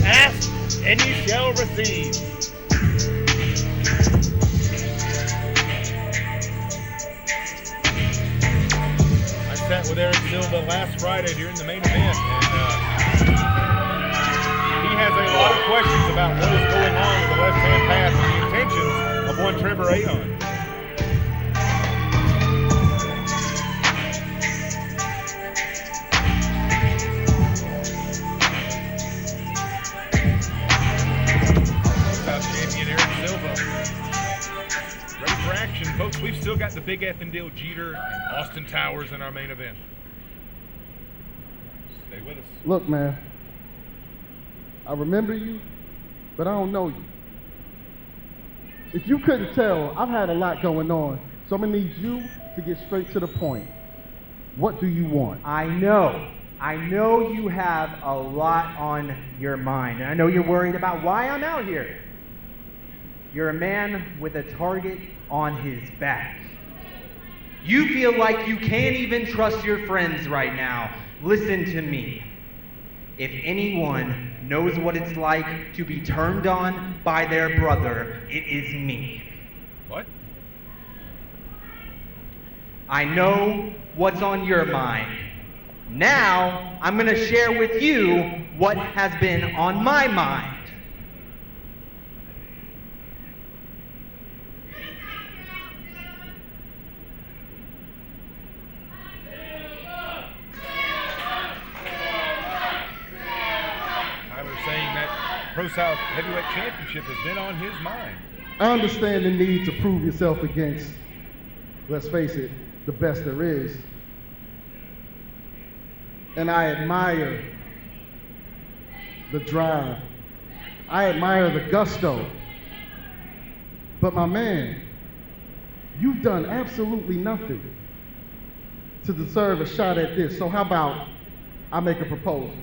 Ask and you shall receive. I sat with Eric Silva last Friday during the main event, and he has a lot of questions about what is going on with the left-hand path and the intentions of one Trevor Aon. Champion Eric Silva. Ready for action, folks. We've still got the Big F and Deal Jeter and Austin Towers in our main event. Stay with us. Look, man, I remember you, but I don't know you. If you couldn't tell, I've had a lot going on, so I'm gonna need you to get straight to the point. What do you want? I know you have a lot on your mind, and I know you're worried about why I'm out here. You're a man with a target on his back. You feel like you can't even trust your friends right now. Listen to me. If anyone knows what it's like to be turned on by their brother, it is me. What? I know what's on your mind. Now, I'm going to share with you what has been on my mind. Tyler's saying that ProSouth Heavyweight Championship has been on his mind. I understand the need to prove yourself against, let's face it, the best there is. And I admire the drive. I admire the gusto. But my man, you've done absolutely nothing to deserve a shot at this. So how about I make a proposal?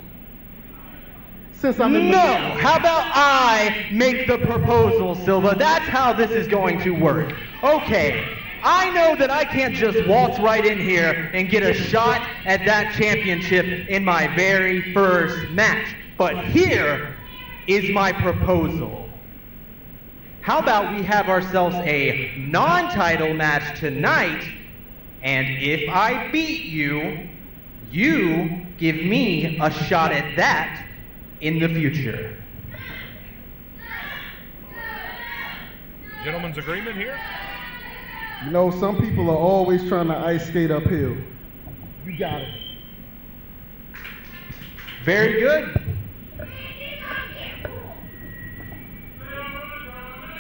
Since I'm in the How about I make the proposal, Silva? That's how this is going to work. Okay, I know that I can't just waltz right in here and get a shot at that championship in my very first match. But here is my proposal. How about we have ourselves a non-title match tonight, and if I beat you, you give me a shot at that in the future. Gentlemen's agreement here? You know, some people are always trying to ice skate uphill. You got it. Very good.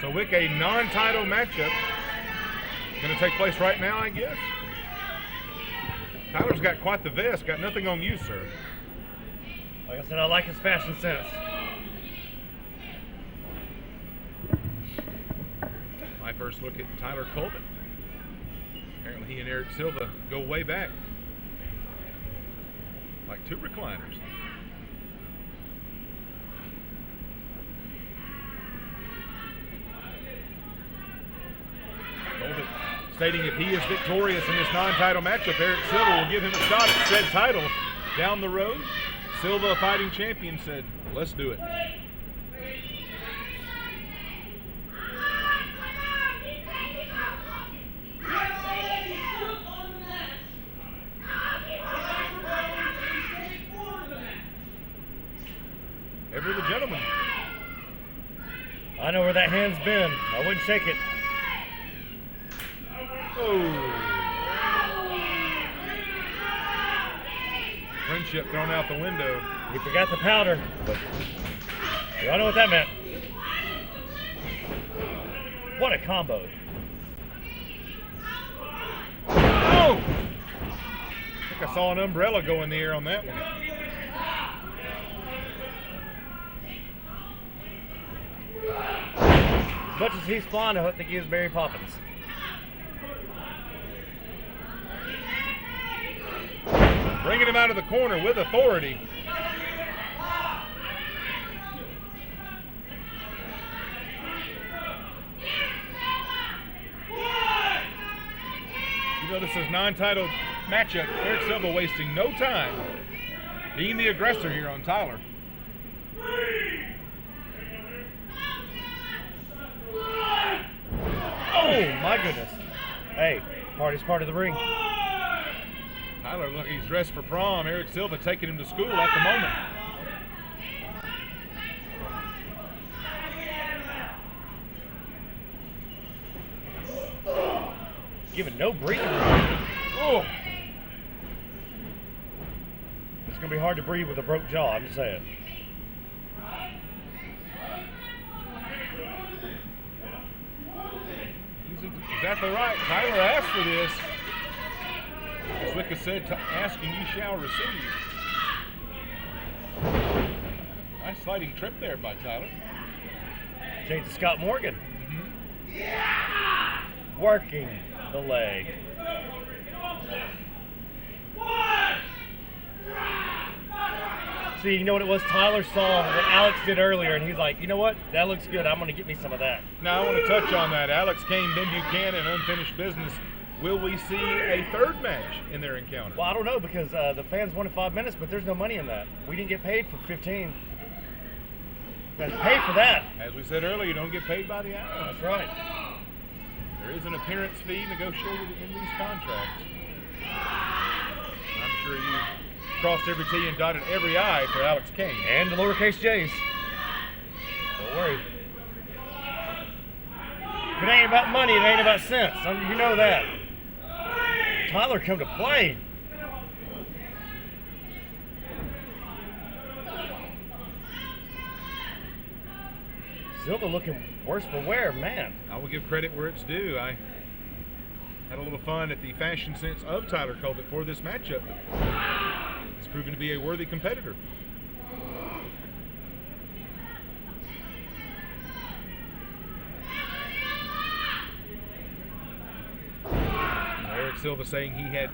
So, Wick, a non-title matchup going to take place right now, I guess. Tyler's got quite the vest. Got nothing on you, sir. Like I said, I like his fashion sense. My first look at Tyler Colvin. Apparently he and Eric Silva go way back. Like two recliners. Colvin stating if he is victorious in this non-title matchup, Eric Silva will give him a shot at said title down the road. Silva, a fighting champion, said, let's do it. Ever the gentleman. I know where that hand's been. I wouldn't shake it. Oh. Friendship thrown out the window. You forgot the powder, but I know what that meant. What a combo. Oh! I think I saw an umbrella go in the air on that one. As much as he's flying, I think he is Mary Poppins. Bringing him out of the corner with authority. You know, this is non-title matchup. Eric Silva wasting no time being the aggressor here on Tyler. Oh my goodness. Hey, party's part of the ring. Tyler, look, he's dressed for prom. Eric Silva taking him to school at the moment. Giving no breathing room. Oh, It's going to be hard to breathe with a broke jaw, I'm just saying. he's exactly right. Tyler asked for this. As Wick has said, asking you shall receive. Nice sliding trip there by Tyler. Change to Scott Morgan. Working the leg. See, you know what it was? Tyler saw what Alex did earlier, and he's like, you know what? That looks good. I'm going to get me some of that. Now, I want to touch on that. Alex Kane, Ben Buchanan, unfinished business. Will we see a third match in their encounter? Well, I don't know, because the fans wanted 5 minutes, but there's no money in that. We didn't get paid for 15. We have to pay for that. As we said earlier, you don't get paid by the hour. That's right. There is an appearance fee negotiated in these contracts. I'm sure you crossed every T and dotted every I for Alex Kane. And the lowercase j's. Don't worry. If it ain't about money, it ain't about sense. You know that. Tyler come to play. Silva looking worse for wear, man. I will give credit where it's due. I had a little fun at the fashion sense of Tyler Colvin for this matchup. He's proven to be a worthy competitor. Eric Silva saying he had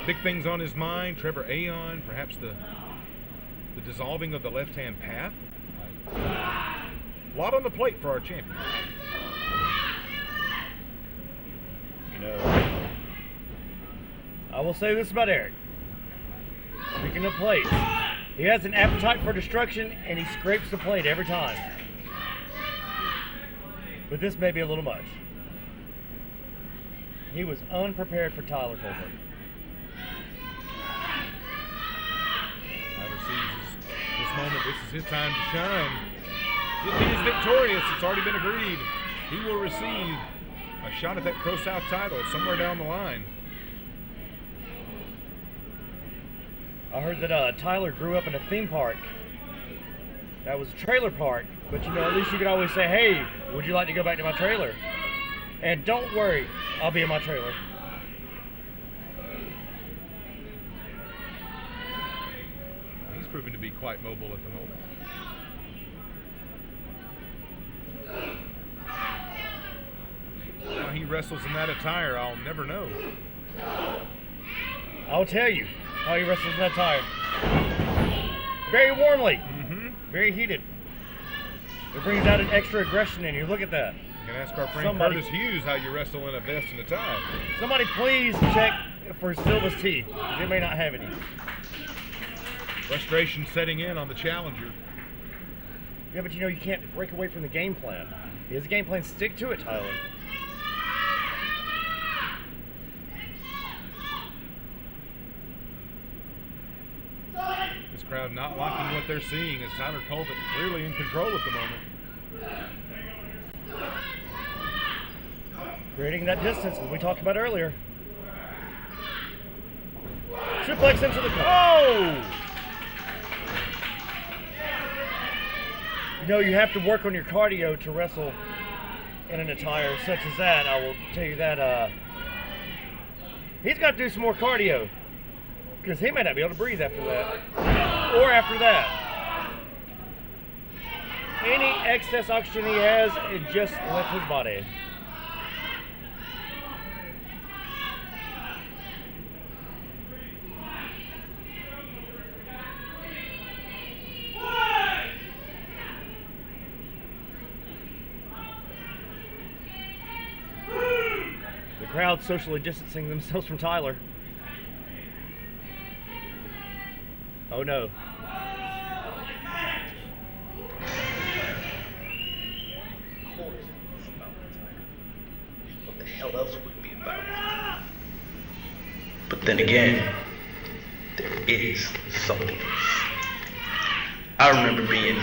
big things on his mind. Trevor Aon, perhaps the dissolving of the left-hand path. A lot on the plate for our champion. You know, I will say this about Eric. Speaking of plates, He has an appetite for destruction, and he scrapes the plate every time. But this may be a little much. He was unprepared for Tyler Colbert. Tyler sees this moment. This is his time to shine. Jjetty is victorious. It's already been agreed. He will receive a shot at that ProSouth title somewhere down the line. I heard that Tyler grew up in a theme park. That was a trailer park, but you know, at least you could always say, hey, would you like to go back to my trailer? And don't worry, I'll be in my trailer. He's proven to be quite mobile at the moment. How he wrestles in that attire, I'll never know. I'll tell you how he wrestles in that attire. Very warmly. Very heated. It brings out an extra aggression in you. Look at that. You can ask our friend Curtis Hughes how you wrestle in a vest and a tie. Somebody please check for Silva's teeth, because they may not have any. Frustration setting in on the challenger. Yeah, but you know, you can't break away from the game plan. His game plan, stick to it, Tyler. This crowd not liking what they're seeing as Tyler Colbert clearly in control at the moment. Creating that distance as we talked about earlier. Suplex into the corner. You know, you have to work on your cardio to wrestle in an attire such as that. I will tell you that he's got to do some more cardio, because he may not be able to breathe after that, or after that. Any excess oxygen he has, it just left his body. The crowd socially distancing themselves from Tyler. Oh no. What the hell else would it be about? But then again, there is something else. I remember being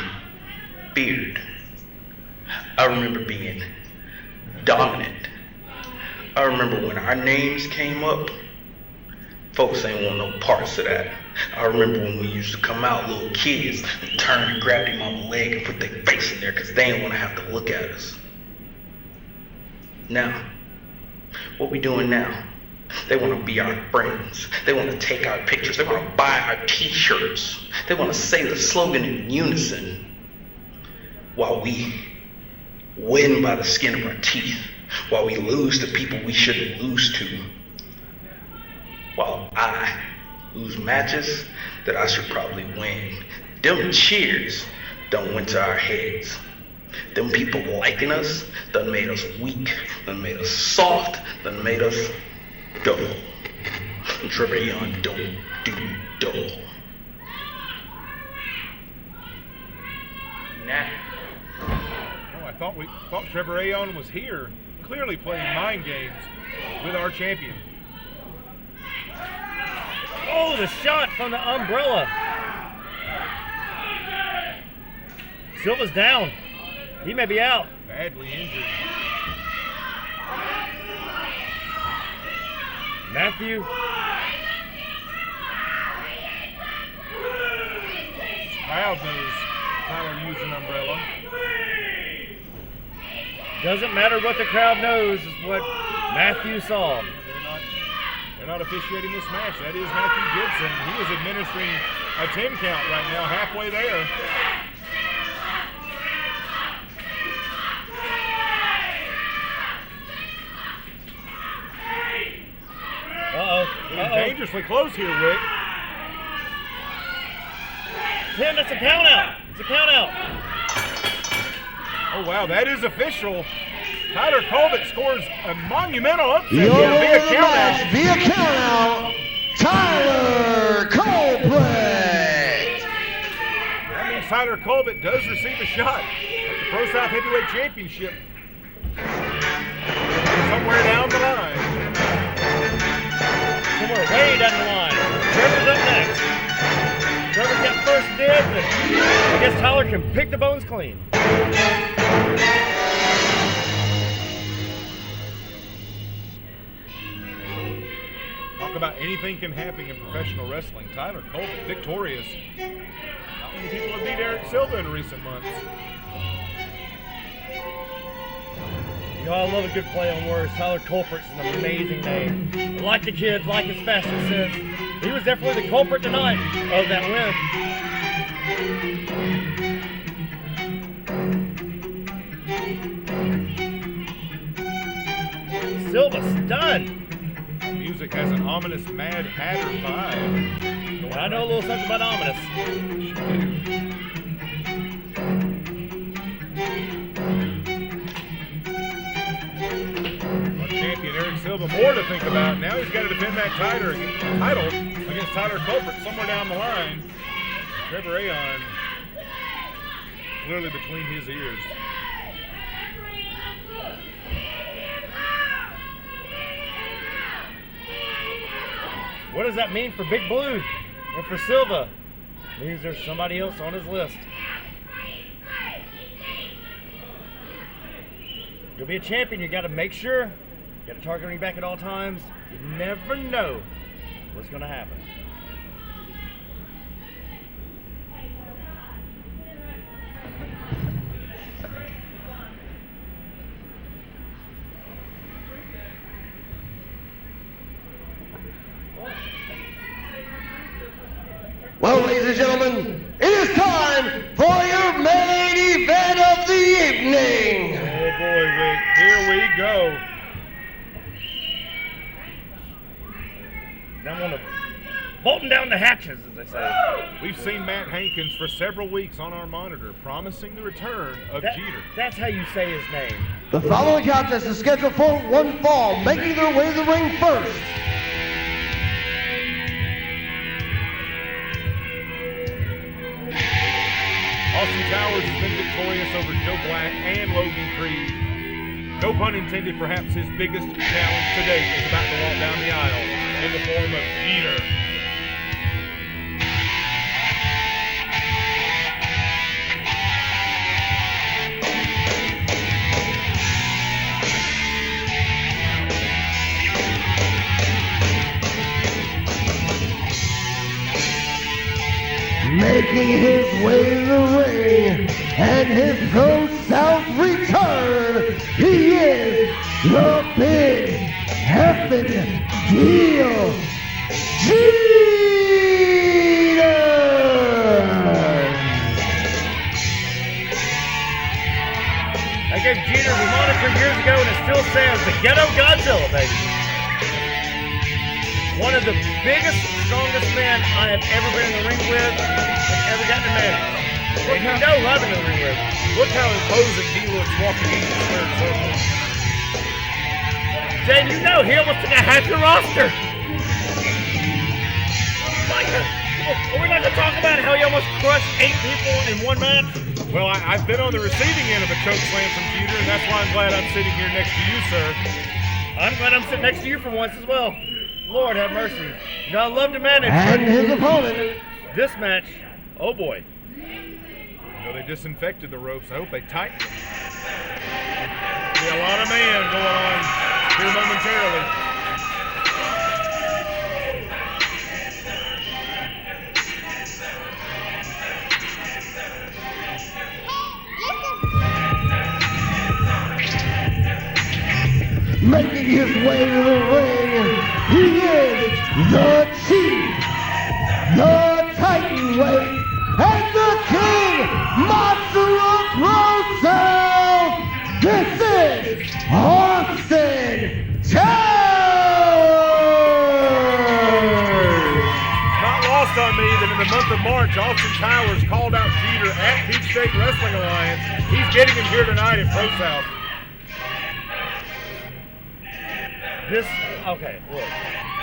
feared. I remember being dominant. I remember when our names came up, folks ain't want no parts of that. I remember when we used to come out, little kids, and turn and grab their mama's leg and put their face in there because they didn't want to have to look at us. Now, what we doing now? They want to be our friends. They want to take our pictures. They want to buy our t-shirts. They want to say the slogan in unison while we win by the skin of our teeth, while we lose to people we shouldn't lose to, while I lose matches that I should probably win. Them cheers done went to our heads. Them people liking us done made us weak, done made us soft, done made us dull. Trevelyan don't do dull. Now. Oh, I thought Trevelyan was here, clearly playing mind games with our champion. Oh, the shot from the umbrella. Silva's down. He may be out. Badly injured. Matthew. Crowd knows Tyler used an umbrella. Doesn't matter what the crowd knows, is what Matthew saw. They're not officiating this match. That is Matthew Gibson. He is administering a 10 count right now, halfway there. Getting dangerously close here, Rick. Tim, it's a count out. It's a count out. Oh, wow, that is official. Tyler Colbert scores a monumental upset Your via winner count out. via count out, Tyler Colbert. Tyler Colvett does receive a shot at the ProSouth Heavyweight Championship somewhere down the line. Somewhere way down the line. Trevor's up next. Trevor's got first dibs, and I guess Tyler can pick the bones clean. Talk about anything can happen in professional wrestling. Tyler Colvett victorious. Not many people have beat Eric Silva in recent months. You know, I love a good play on words. Tyler Culprit's an amazing name. Like the kid, like his fashion sense. He was definitely the culprit tonight of that win. Silva stunned. Music has an ominous Mad Hatter vibe. Well, I know a little something about ominous. Our champion Eric Silva, more to think about. Now he's got to defend that title against Tyler Culprit somewhere down the line. Trevor Aon clearly between his ears. What does that mean for Big Blue and for Silva? It means there's somebody else on his list. You'll be a champion, you got to make sure, you got to target on your back at all times. You never know what's going to happen. Well, ladies and gentlemen, it is time for your main event of the evening. Oh boy, Wick, here we go. I'm going to bolting down the hatches, as they say. We've seen Matt Hankins for several weeks on our monitor, promising the return of Jeter. That's how you say his name. The following contest is scheduled for one fall, making their way to the ring first. Austin Towers has been victorious over Joe Black and Logan Creed. No pun intended, perhaps his biggest challenge to date is about to walk down the aisle in the form of Jeter. Making his way to the ring and his ProSouth return, he is the big effing deal, Jeter! I gave Jeter the moniker years ago and it still stands, the Ghetto Godzilla, baby. One of the biggest, strongest men I have ever been in the ring with and ever gotten to manage. And you know who I've been in the ring with. Look how imposing he looks walking into the square circle. Jane, you know he almost took a half your roster. Are we not going to talk about how he almost crushed 8 people in one match? Well, I've been on the receiving end of a choke slam from Jeter, and that's why I'm glad I'm sitting here next to you, sir. I'm glad I'm sitting next to you for once as well. Lord have mercy. You know, I love to manage. And his opponent. This match, oh boy. You know, they disinfected the ropes. I hope they tightened them. Be a lot of man going on here momentarily. Making his way to the ring, he is the Chief, the Titan Weight, and the King Monster of ProSouth. This is Austin Towers. Not lost on me that in the month of March, Austin Towers called out Jeter at Peach State Wrestling Alliance. He's getting him here tonight at ProSouth. Okay, look.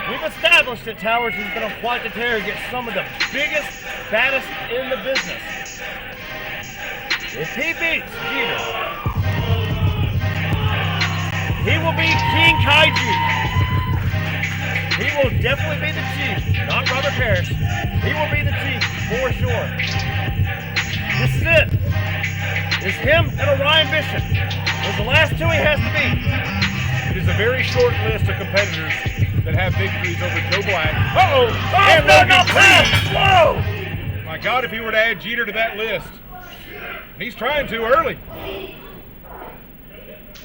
We've established that Towers has been on quite the tear against some of the biggest, baddest in the business. If he beats Jeter, he will be King Kaiju. He will definitely be the chief, not Brother Parrish. He will be the chief for sure. This is it. It's him and Orion Bishop. Those the last two he has to beat. It is a very short list of competitors that have victories over Joe Black. Uh-oh! And Oh, Logan no, Creed. Whoa! My God, if he were to add Jeter to that list. He's trying too early.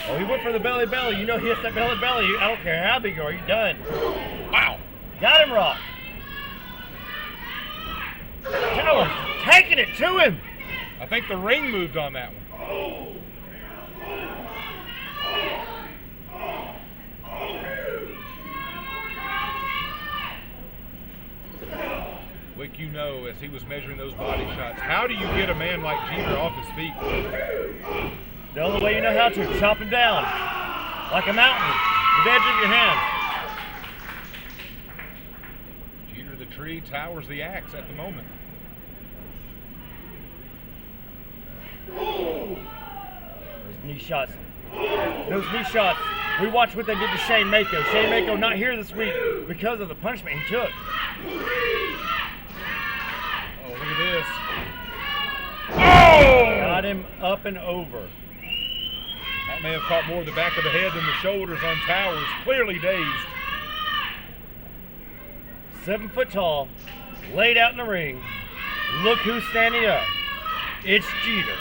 Oh, he went for the belly belly. You know he hits that belly belly. I don't care how big you are. You're done. Wow. Got him rocked. Towers taking it to him. I think the ring moved on that one. Wick, you know, as he was measuring those body shots, how do you get a man like Jeter off his feet? The only way you know how to, chop him down. Like a mountain, with the edge of your hand. Jeter the tree, Towers the axe at the moment. Those knee shots. Those knee shots. We watched what they did to Shane Mako. Shane Mako not here this week because of the punishment he took. Oh, look at this. Got him up and over. That may have caught more of the back of the head than the shoulders on Towers. Clearly dazed. 7 foot tall, laid out in the ring. Look who's standing up. It's Jeter.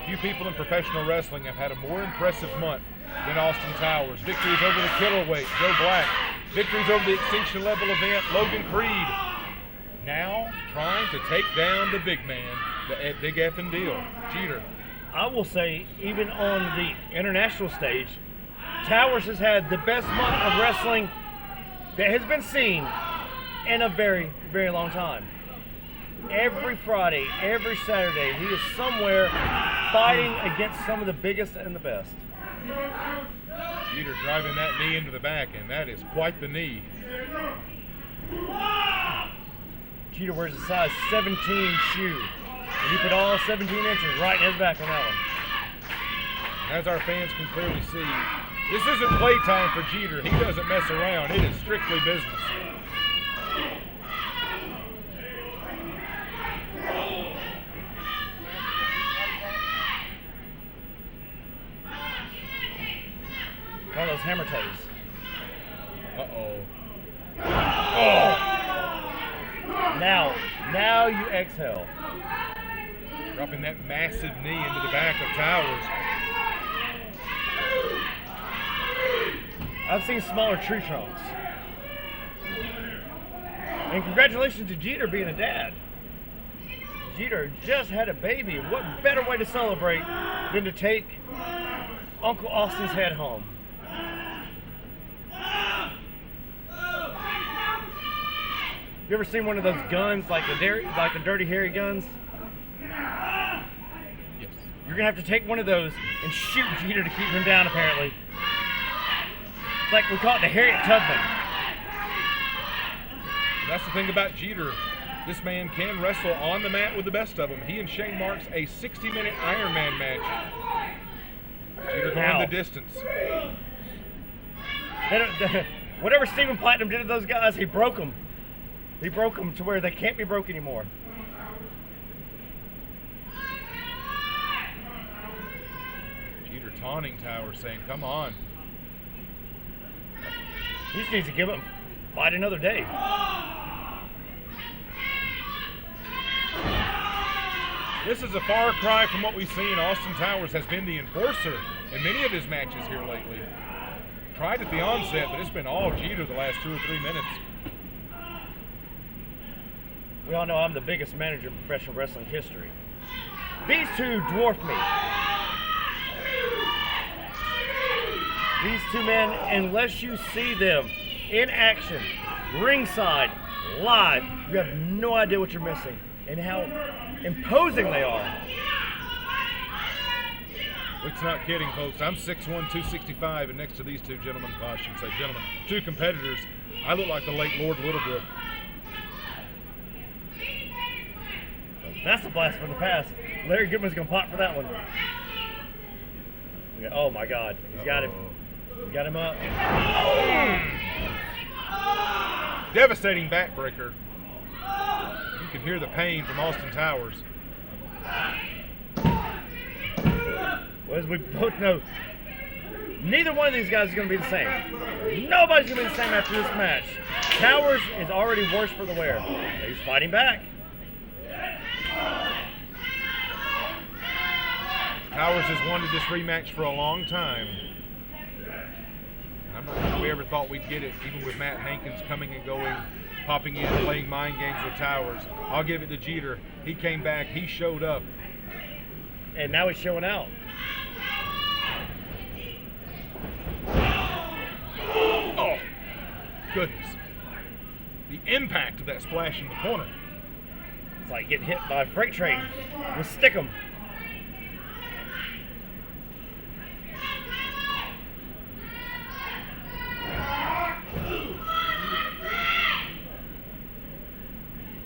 Few people in professional wrestling have had a more impressive month than Austin Towers. Victories over the Killerweight, Joe Black. Victories over the Extinction Level event, Logan Creed. Now trying to take down the big man, the big effing deal, Jeter. I will say, even on the international stage, Towers has had the best month of wrestling that has been seen in a very, very long time. Every Friday, every Saturday, he is somewhere fighting against some of the biggest and the best. Jeter driving that knee into the back, and that is quite the knee. Jeter wears a size 17 shoe. And he put all 17 inches right in his back on that one. As our fans can clearly see, this isn't playtime for Jeter. He doesn't mess around. It is strictly business. All those hammer toes. Uh-oh. Oh! Now you exhale. Dropping that massive knee into the back of Towers. I've seen smaller tree trunks. And congratulations to Jeter being a dad. Jeter just had a baby. What better way to celebrate than to take Uncle Austin's head home? You ever seen one of those guns, like the Dirty Harry guns? Yes. You're gonna have to take one of those and shoot Jeter to keep him down, apparently. It's like we call it the Harriet Tubman. That's the thing about Jeter. This man can wrestle on the mat with the best of them. He and Shane Marks, a 60-minute Iron Man match. Jeter going the distance. Whatever Stephen Platinum did to those guys, he broke them. He broke them to where they can't be broke anymore. Jeter taunting Towers, saying, come on. He just needs to give him fight another day. This is a far cry from what we've seen. Austin Towers has been the enforcer in many of his matches here lately. Tried at the onset, but it's been all Jeter the last 2 or 3 minutes. We all know I'm the biggest manager in professional wrestling history. These two dwarf me. These two men, unless you see them in action, ringside, live, you have no idea what you're missing and how imposing they are. Wick's not kidding, folks. I'm 6'1", 265, and next to these two gentlemen, well, I should say gentlemen, two competitors, I look like the late Lord Littlebrook. That's a blast from the past. Larry Goodman's going to pop for that one. Oh, my God. He's got him. He's got him up. Devastating backbreaker. You can hear the pain from Austin Towers. Well, as we both know, neither one of these guys is going to be the same. Nobody's going to be the same after this match. Towers is already worse for the wear. He's fighting back. Towers has wanted this rematch for a long time. I'm not sure we ever thought we'd get it, even with Matt Hankins coming and going, popping in, playing mind games with Towers. I'll give it to Jeter. He came back. He showed up. And now he's showing out. Oh, goodness. The impact of that splash in the corner. It's like getting hit by a freight train with Stickum.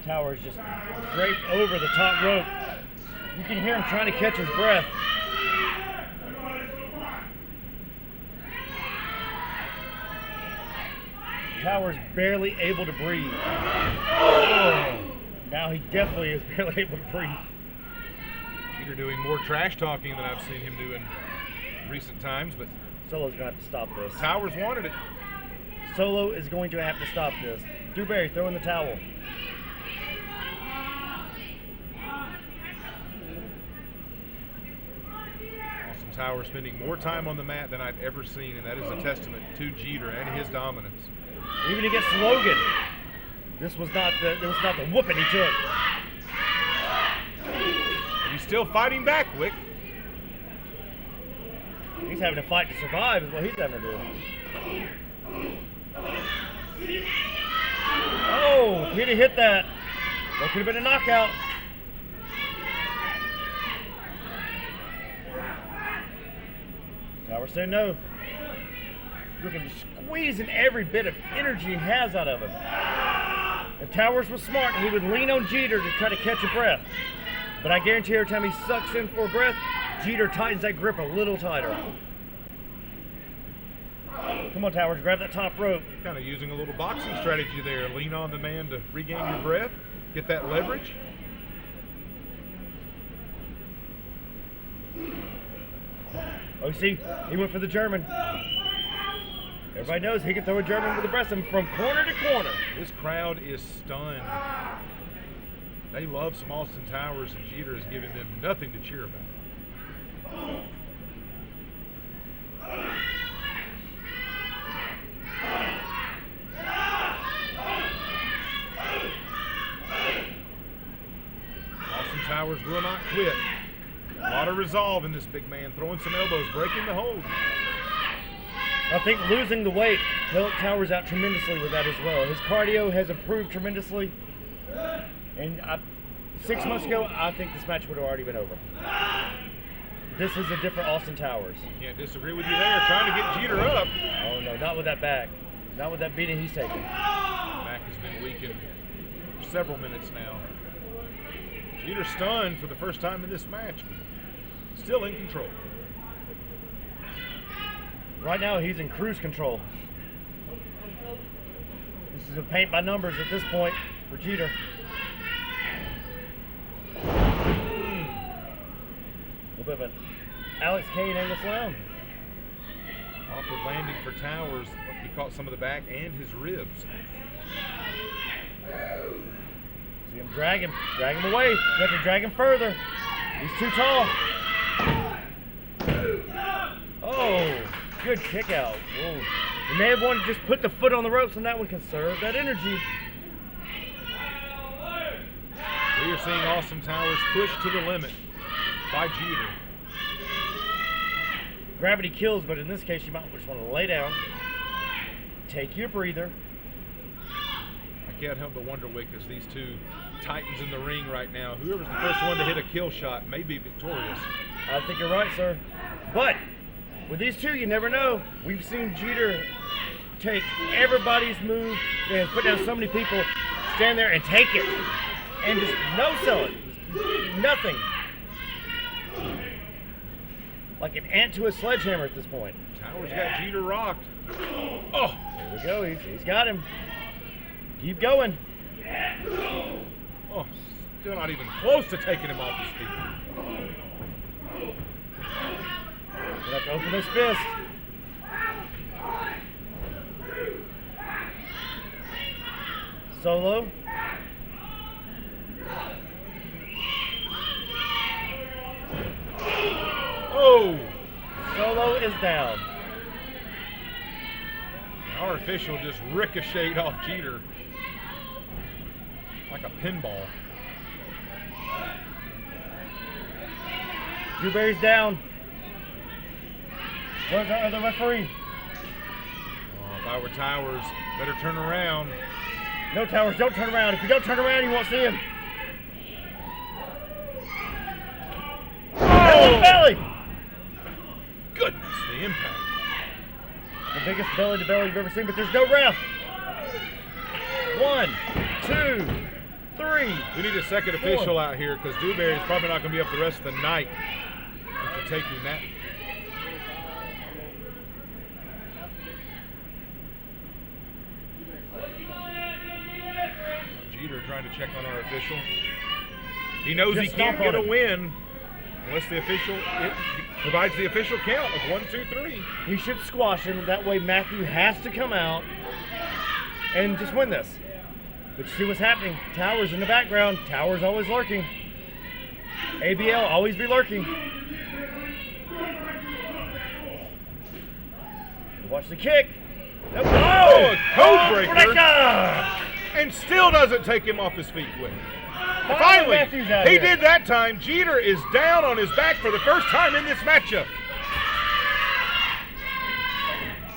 Towers just draped over the top rope. You can hear him trying to catch his breath. Towers barely able to breathe. Oh, now he definitely is barely able to breathe. Jeter doing more trash talking than I've seen him do in recent times, but Solo's going to have to stop this. Towers wanted it. Solo is going to have to stop this. Dewberry, throw in the towel. Austin Towers spending more time on the mat than I've ever seen, and that is a testament to Jeter and his dominance. Even against Logan, this was not the whooping he took. And he's still fighting back, Wick. He's having to fight to survive is what he's having to do. Oh, if he'd have hit that, that could have been a knockout. Towers said no. Looking to squeezing every bit of energy he has out of him. If Towers was smart, he would lean on Jeter to try to catch a breath. But I guarantee every time he sucks in for a breath, Jeter tightens that grip a little tighter. Come on, Towers, grab that top rope. Kind of using a little boxing strategy there. Lean on the man to regain your breath, get that leverage. Oh, see, he went for the German. Everybody knows he can throw a German with the breast from corner to corner. This crowd is stunned. They love some Austin Towers, and Jeter is giving them nothing to cheer about. Austin Towers will not quit. A lot of resolve in this big man, throwing some elbows, breaking the hold. I think losing the weight helped Towers out tremendously with that as well. His cardio has improved tremendously. And 6 months ago, I think this match would have already been over. This is a different Austin Towers. Can't disagree with you there. Trying to get Jeter up. Oh, no, not with that back. Not with that beating he's taking. Back has been weakened for several minutes now. Jeter stunned for the first time in this match, but still in control. Right now, he's in cruise control. This is a paint by numbers at this point for Jeter. A little bit of an Alex Kane angle slam. Awkward landing for Towers. He caught some of the back and his ribs. See him drag him away. You have to drag him further. He's too tall. Oh, good kick out. Whoa. He may have wanted to just put the foot on the ropes on that one, conserve that energy. We are seeing Austin Towers pushed to the limit by Jeter. Gravity kills, but in this case, you might just want to lay down, take your breather. I can't help but wonder, Wick, as these two titans in the ring right now, whoever's the first one to hit a kill shot may be victorious. I think you're right, sir. But with these two, you never know. We've seen Jeter take everybody's move. They have put down so many people, stand there and take it, and just no sell it. nothing. Like an ant to a sledgehammer at this point. Towers got Jeter rocked. Oh! There we go. He's got him. Keep going. Oh, still not even close to taking him off his feet. He'll have to open his fist. Solo. Oh! Solo is down. Our official just ricocheted off Jeter like a pinball. Dewberry's down. Where's our other referee? Oh, if I were Towers, better turn around. No, Towers, don't turn around. If you don't turn around, you won't see him. Oh! Belly! Goodness, the impact. The biggest belly-to-belly you've ever seen, but there's no ref. 1, 2, 3. We need a second official out here because Dewberry's probably not going to be up the rest of the night after taking that. Jeter trying to check on our official. He knows Just he can't stomp get on a him. win unless the official provides the official count of 1, 2, 3. He should squash him. That way Matthew has to come out and just win this. But you see what's happening. Towers in the background. Towers always lurking. ABL always be lurking. Watch the kick. Oh, a code breaker. Breaker! And still doesn't take him off his feet, Wick. Finally, Finally, Matthews out he here. did that time. Jeter is down on his back for the first time in this matchup.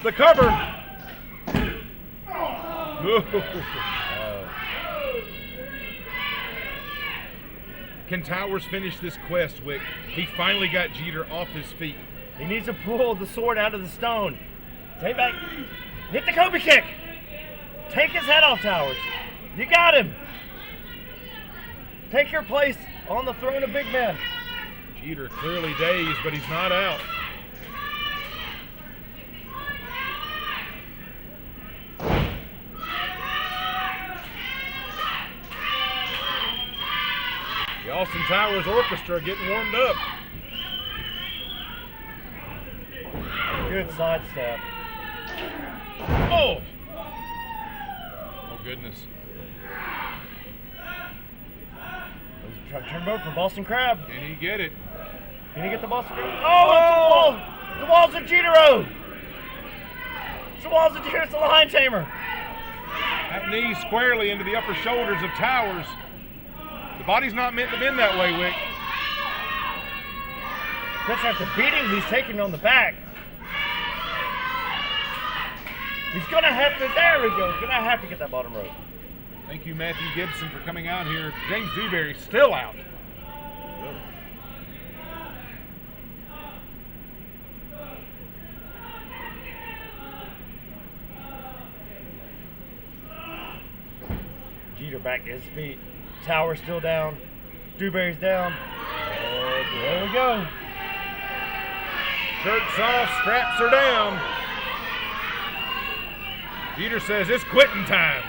The cover. Can Towers finish this quest, Wick? He finally got Jeter off his feet. He needs to pull the sword out of the stone. Take back. Hit the Kobe kick. Take his head off, Towers. You got him. Take your place on the throne of big men. Jeter clearly dazed, but he's not out. The Austin Towers Orchestra getting warmed up. Good sidestep. Oh! Oh, goodness. Try to turn him over for Boston Crab. Can he get it? Can he get the Boston Crab? Oh, it's the wall. The wall's a Jetero. It's the wall's a Jetero. It's the Lion Tamer. That knee squarely into the upper shoulders of Towers. The body's not meant to bend that way, Wick. Especially after beating he's taking on the back. He's gonna have to, there we go, gonna have to get that bottom rope. Thank you, Matthew Gibson, for coming out here. James Dewberry still out. Jeter back to his feet. Towers still down. Dewberry's down. Oh, there we go. Shirts off, straps are down. Jeter says it's quitting time.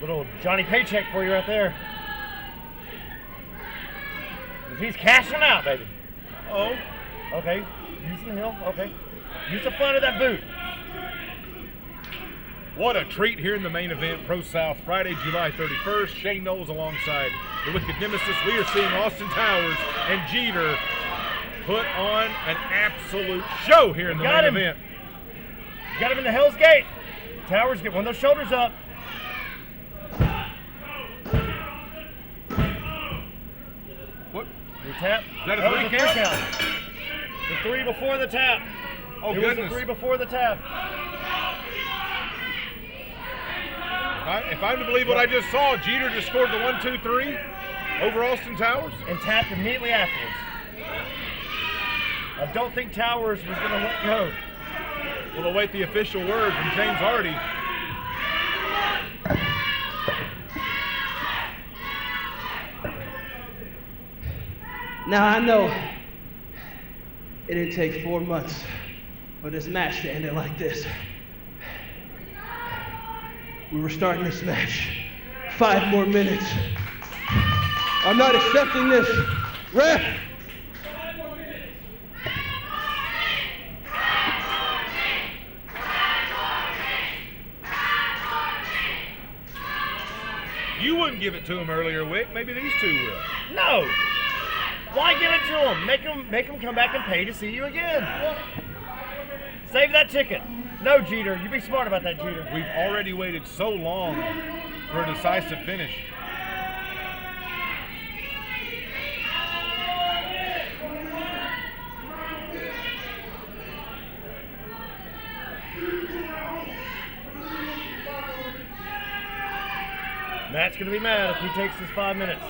Little Johnny Paycheck for you right there. 'Cause he's cashing out, baby. Oh, Okay. Using the heel. Okay. Use the front of that boot. what a treat here in the main event, ProSouth, Friday, July 31st. Shane Knowles alongside the Wicked Nemesis. We are seeing Austin Towers and Jeter put on an absolute show here in the Got main him. event. Got him in the Hell's Gate. Towers, get one of those shoulders up. What? Your tap. Is that a was three count? The 3 before the tap. Oh, It was goodness. the 3 before the tap. If I'm to believe what I just saw, Jeter just scored the 1, 2, 3 over Austin Towers. And tapped immediately afterwards. I don't think Towers was going to let go. We'll await the official word from James Hardy. Now I know it didn't take 4 months for this match to end it like this. We were starting this match. 5 more minutes. I'm not accepting this. Ref! You wouldn't give it to him earlier, Wick. Maybe these two will. No! Why give it to them? Make them come back and pay to see you again. Save that ticket. No, Jeter. You be smart about that, Jeter. We've already waited so long for a decisive finish. Matt's going to be mad if he takes his 5 minutes.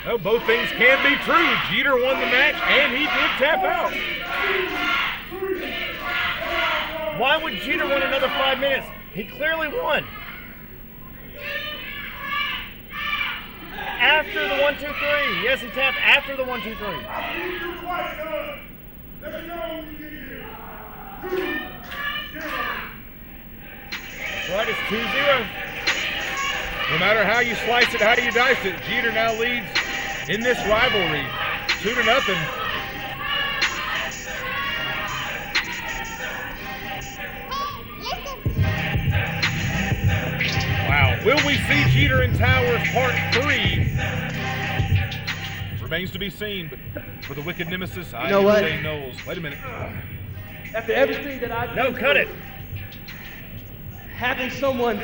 Well, both things can be true. Jeter won the match, and he did tap out. Why would Jeter win another 5 minutes? He clearly won. After the 1, 2, 3. Yes, he tapped after the 1, 2, 3. That's right, it's 2-0. No matter how you slice it, how you dice it, Jeter now leads in this rivalry, 2-0. Wow. Will we see Jeter and Towers Part 3? Remains to be seen, but for the wicked nemesis, I am Shane Knowles. Wait a minute. After everything that I've No, cut it. Having someone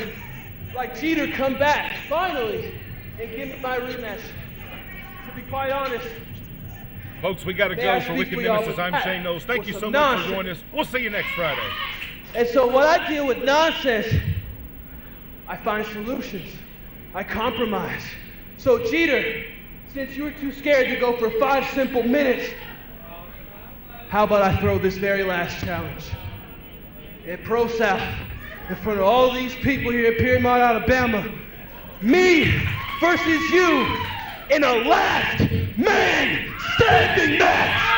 like Jeter come back, finally, and give me my rematch. To be quite honest, Folks, we got to go. For Wicked Nemesis, I'm Shane Knowles. Thank you so much for joining us. We'll see you next Friday. And so when I deal with nonsense, I find solutions. I compromise. So Jeter, since you were too scared to go for 5 simple minutes, how about I throw this very last challenge? At ProSouth, in front of all these people here in Piedmont, Alabama, me versus you in a last man standing match!